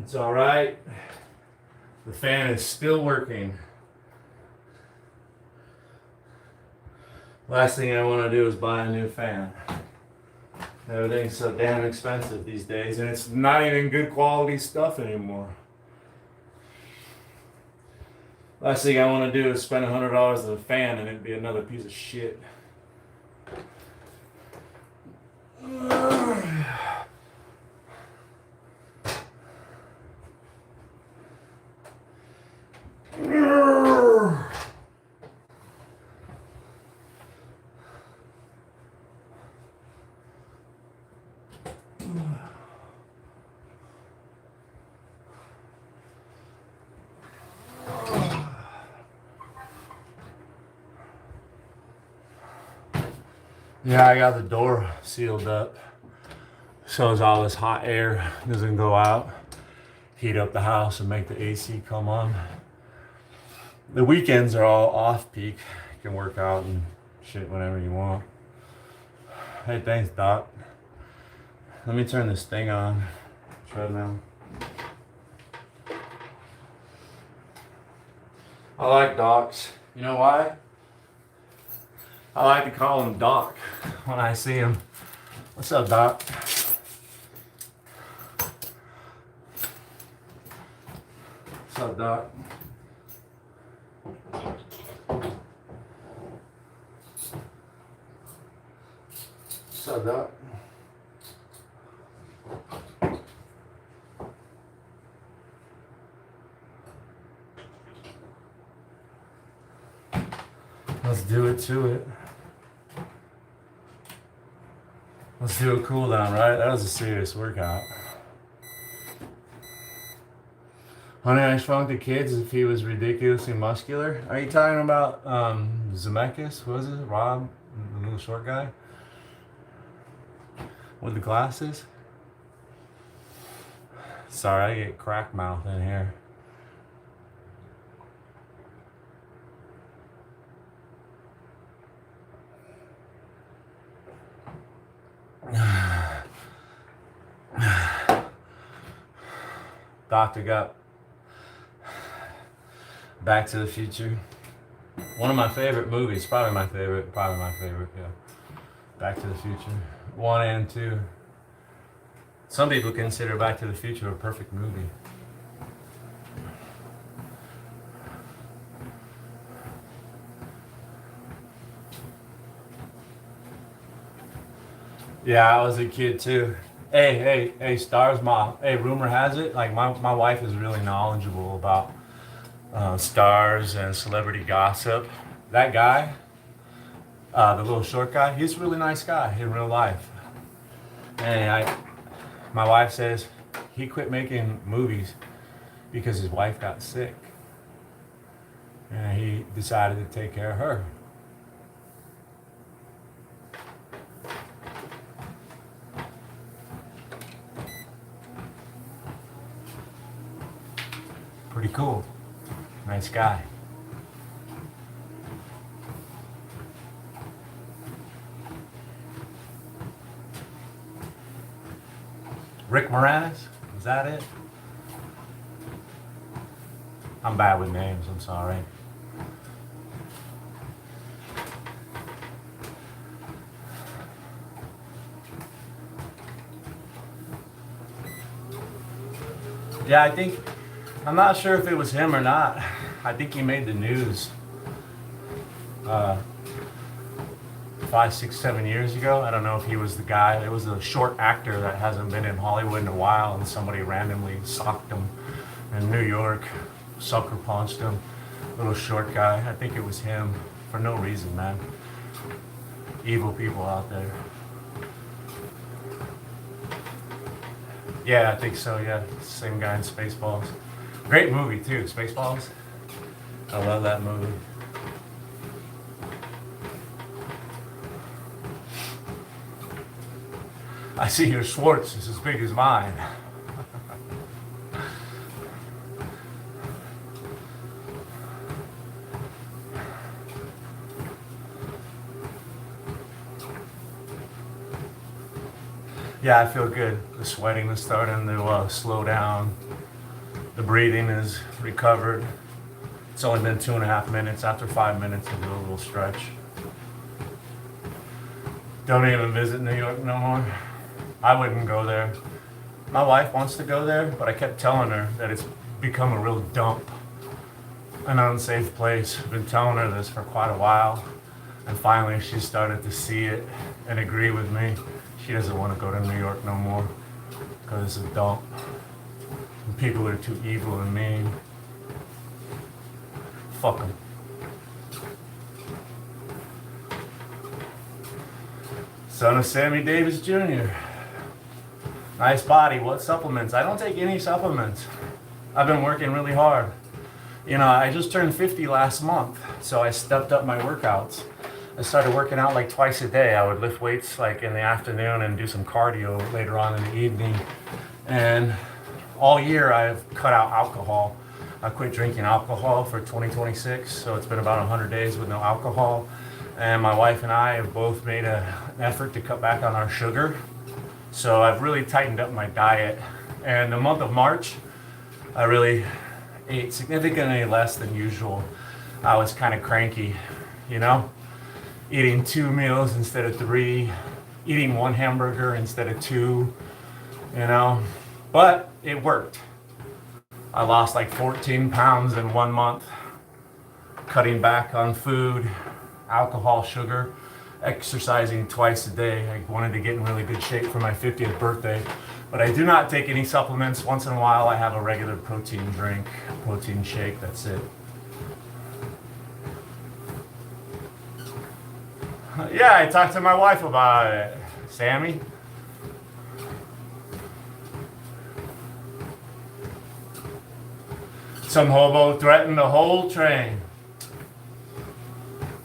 It's all right. The fan is still working. Last thing I want to do is buy a new fan. Everything's so damn expensive these days, and it's not even good quality stuff anymore. Last thing I want to do is spend $100 on a fan and it'd be another piece of shit. Yeah, I got the door sealed up so as all this hot air doesn't go out, heat up the house and make the AC come on. The weekends are all off peak. You can work out and shit whenever you want. Hey, thanks, Doc. Let me turn this thing on. Treadmill. I like docs. You know why? I like to call him Doc when I see him. What's up, Doc? What's up, Doc? What's up, Doc? Let's do it to it. Let's do a cool down, right? That was a serious workout. Honey, I Shrunk the Kids if he was ridiculously muscular. Are you talking about Zemeckis? What was it? Rob? The little short guy? With the glasses? Sorry, I get crack mouth in here. Dr. got Back to the Future. One of my favorite movies, probably my favorite, yeah. Back to the Future. 1 and 2. Some people consider Back to the Future a perfect movie. Yeah, I was a kid too. Hey, stars, mom. Hey, rumor has it, like my wife is really knowledgeable about stars and celebrity gossip. That guy, the little short guy, he's a really nice guy in real life. And my wife says he quit making movies because his wife got sick. And he decided to take care of her. Pretty cool. Nice guy. Rick Moranis? Is that it? I'm bad with names, I'm sorry. Yeah, I'm not sure if it was him or not. I think he made the news 5, 6, 7 years ago. I don't know if he was the guy. It was a short actor that hasn't been in Hollywood in a while, and somebody randomly socked him in New York, sucker punched him. Little short guy. I think it was him for no reason, man. Evil people out there. Yeah, I think so, yeah. Same guy in Spaceballs. Great movie, too, Spaceballs. I love that movie. I see your Schwartz is as big as mine. Yeah, I feel good. The sweating is starting to slow down. The breathing is recovered. It's only been 2.5 minutes. After 5 minutes, I do a little stretch. Don't even visit New York no more. I wouldn't go there. My wife wants to go there, but I kept telling her that it's become a real dump, an unsafe place. I've been telling her this for quite a while, and finally she started to see it and agree with me. She doesn't want to go to New York no more because it's a dump. And people are too evil and mean. Fuck them. Son of Sammy Davis Jr. Nice body. What supplements? I don't take any supplements. I've been working really hard. You know, I just turned 50 last month, so I stepped up my workouts. I started working out like twice a day. I would lift weights like in the afternoon and do some cardio later on in the evening. And all year I've cut out alcohol. I quit drinking alcohol for 2026, so it's been about 100 days with no alcohol. And my wife and I have both made an effort to cut back on our sugar. So I've really tightened up my diet. And the month of March, I really ate significantly less than usual. I was kind of cranky, you know? Eating 2 meals instead of 3, eating 1 hamburger instead of 2, you know? But it worked. I lost like 14 pounds in 1 month, cutting back on food, alcohol, sugar, exercising twice a day. I wanted to get in really good shape for my 50th birthday, but I do not take any supplements. Once in a while, I have a regular protein drink, protein shake, that's it. Yeah, I talked to my wife about it. Sammy? Some hobo threatened the whole train.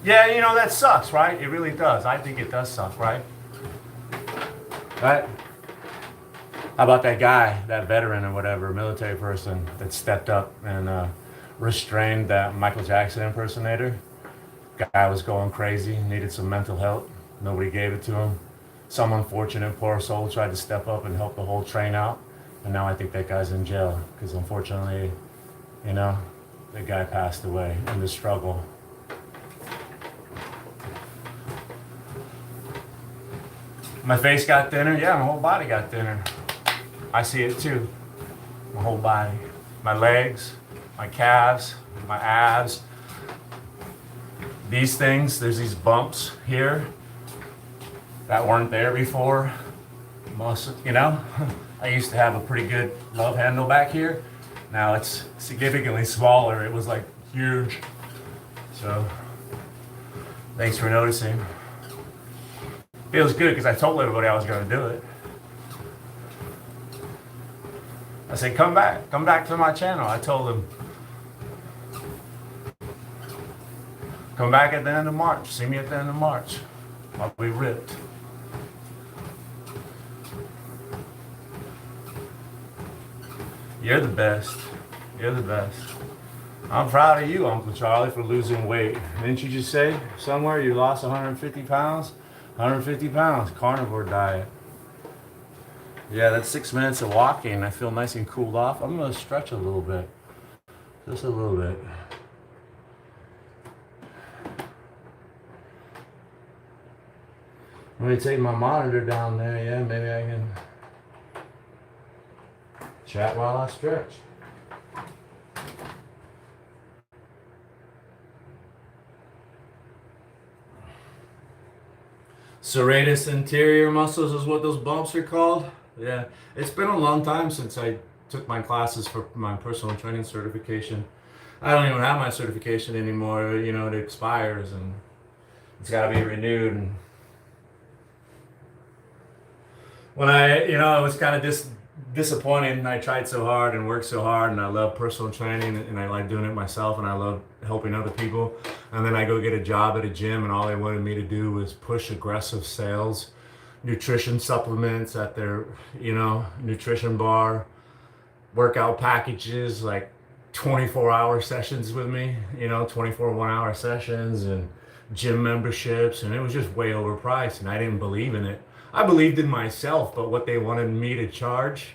Yeah, you know, that sucks, right? It really does. I think it does suck, right? Right? How about that guy, that veteran or whatever, military person that stepped up and restrained that Michael Jackson impersonator? Guy was going crazy, needed some mental help. Nobody gave it to him. Some unfortunate poor soul tried to step up and help the whole train out. And now I think that guy's in jail because unfortunately, you know, the guy passed away in the struggle. My face got thinner. Yeah, my whole body got thinner. I see it too. My whole body. My legs, my calves, my abs. These things, there's these bumps here that weren't there before. Muscle, you know? I used to have a pretty good love handle back here. Now it's significantly smaller. It was like huge. So, thanks for noticing. Feels good because I told everybody I was going to do it. I said, come back to my channel. I told them, come back at the end of March. See me at the end of March. I'll be ripped. You're the best. You're the best. I'm proud of you, Uncle Charlie, for losing weight. Didn't you just say somewhere you lost 150 pounds? 150 pounds, carnivore diet. Yeah, that's 6 minutes of walking. I feel nice and cooled off. I'm going to stretch a little bit. Just a little bit. Let me take my monitor down there. Yeah, maybe I can chat while I stretch. Serratus anterior muscles is what those bumps are called. Yeah, it's been a long time since I took my classes for my personal training certification. I don't even have my certification anymore. You know, it expires and it's got to be renewed. And when it was kind of disappointing. I tried so hard and worked so hard, and I love personal training, and I like doing it myself, and I love helping other people. And then I go get a job at a gym, and all they wanted me to do was push aggressive sales, nutrition supplements at their, nutrition bar, workout packages, like 24-hour sessions with me, 24 1-hour sessions, and gym memberships, and it was just way overpriced, and I didn't believe in it. I believed in myself, but what they wanted me to charge,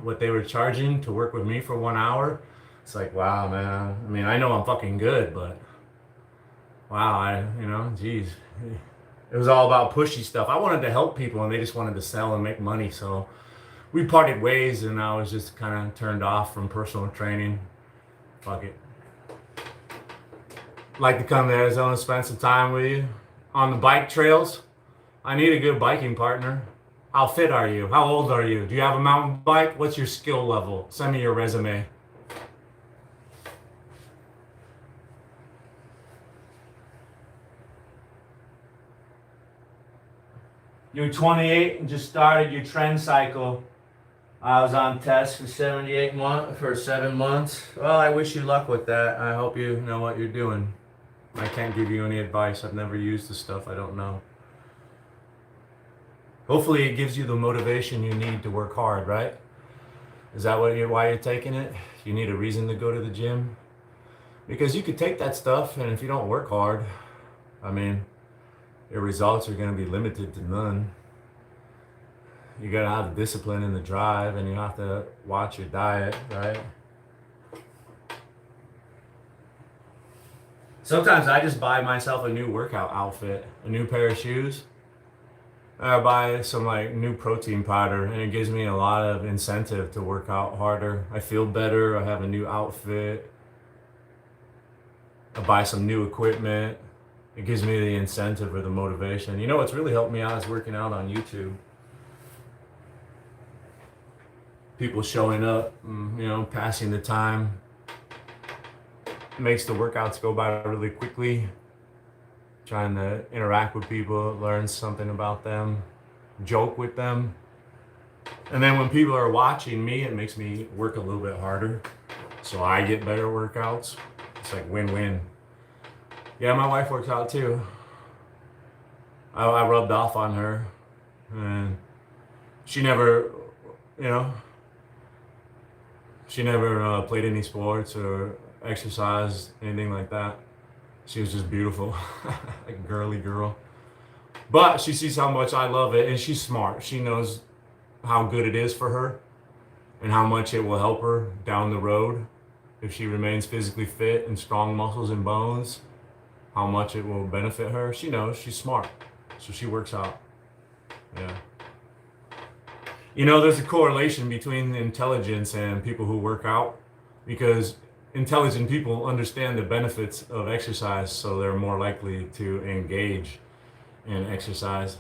what they were charging to work with me for 1 hour, it's like, wow, man. I mean, I know I'm fucking good, but wow, geez. It was all about pushy stuff. I wanted to help people, and they just wanted to sell and make money, so we parted ways, and I was just kind of turned off from personal training. Fuck it. Like to come to Arizona, spend some time with you on the bike trails. I need a good biking partner. How fit are you? How old are you? Do you have a mountain bike? What's your skill level? Send me your resume. You're 28 and just started your trend cycle. I was on test for 7 months. Well, I wish you luck with that. I hope you know what you're doing. I can't give you any advice. I've never used the stuff I don't know. Hopefully it gives you the motivation you need to work hard, right? Is that why you're taking it? You need a reason to go to the gym? Because you could take that stuff, and if you don't work hard, I mean, your results are going to be limited to none. You got to have the discipline and the drive, and you have to watch your diet, right? Sometimes I just buy myself a new workout outfit, a new pair of shoes. I buy some new protein powder, and it gives me a lot of incentive to work out harder. I feel better. I have a new outfit. I buy some new equipment. It gives me the incentive or the motivation. What's really helped me out is working out on YouTube. People showing up, passing the time. It makes the workouts go by really quickly. Trying to interact with people, learn something about them, joke with them. And then when people are watching me, it makes me work a little bit harder. So I get better workouts. It's like win-win. Yeah, my wife works out too. I rubbed off on her. And she never, played any sports or exercised, anything like that. She was just beautiful, like a girly girl. But she sees how much I love it, and she's smart. She knows how good it is for her and how much it will help her down the road if she remains physically fit and strong muscles and bones, how much it will benefit her. She knows, she's smart, so she works out. Yeah. There's a correlation between intelligence and people who work out, because intelligent people understand the benefits of exercise, so they're more likely to engage in exercise.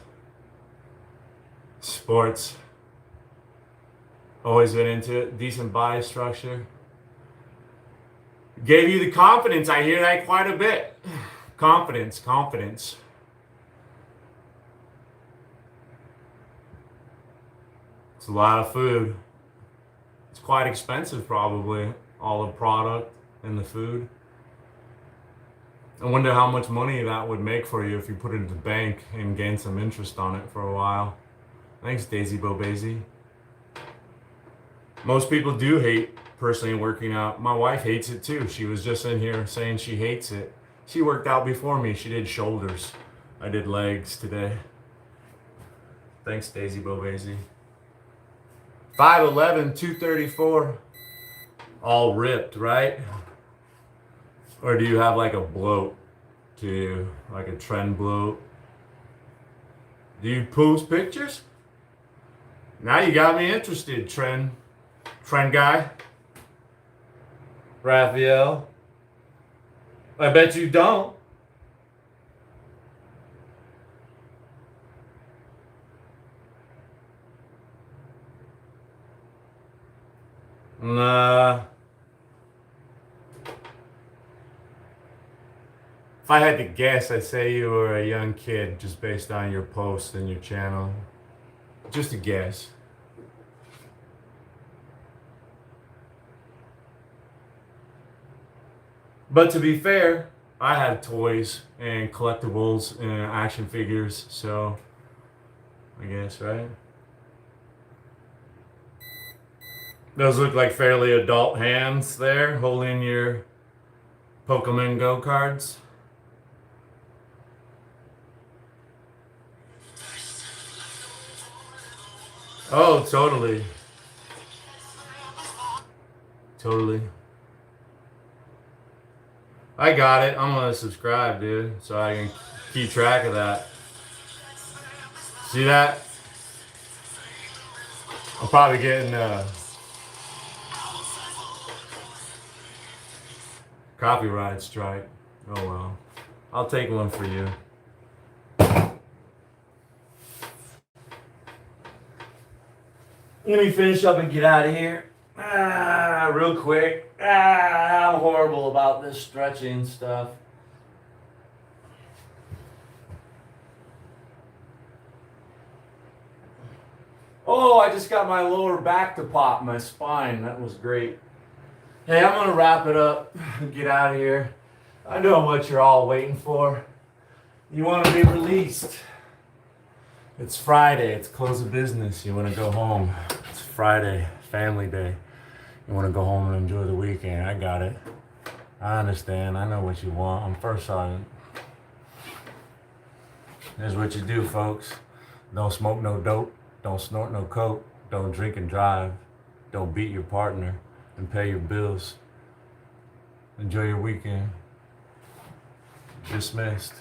Sports, always been into it. Decent body structure. Gave you the confidence. I hear that quite a bit. Confidence. It's a lot of food. It's quite expensive, probably. All the product and the food. I wonder how much money that would make for you if you put it in the bank and gain some interest on it for a while. Thanks, Daisy Bobazy. Most people do hate personally working out. My wife hates it too. She was just in here saying she hates it. She worked out before me. She did shoulders. I did legs today. Thanks, Daisy Bobazy. 5'11", 234. All ripped, right? Or do you have like a bloat to you, like a trend bloat? Do you post pictures? Now you got me interested, trend Friend guy? Raphael? I bet you don't. Nah. If I had to guess, I'd say you were a young kid just based on your posts and your channel. Just a guess. But to be fair, I had toys and collectibles and action figures, so I guess, right? Those look like fairly adult hands there holding your Pokemon Go cards. Oh, totally. Totally. I got it. I'm gonna subscribe, dude, so I can keep track of that. See that? I'm probably getting copyright strike. Oh well. I'll take one for you. Let me finish up and get out of here. Real quick. I'm horrible about this stretching stuff. Oh, I just got my lower back to pop, my spine. That was great. Hey, I'm gonna wrap it up and get out of here. I know what you're all waiting for. You want to be released. It's Friday. It's close of business. You want to go home. It's Friday, family day. You want to go home and enjoy the weekend. I got it. I understand. I know what you want. I'm first sergeant. Here's what you do, folks. Don't smoke no dope. Don't snort no coke. Don't drink and drive. Don't beat your partner and pay your bills. Enjoy your weekend. Dismissed.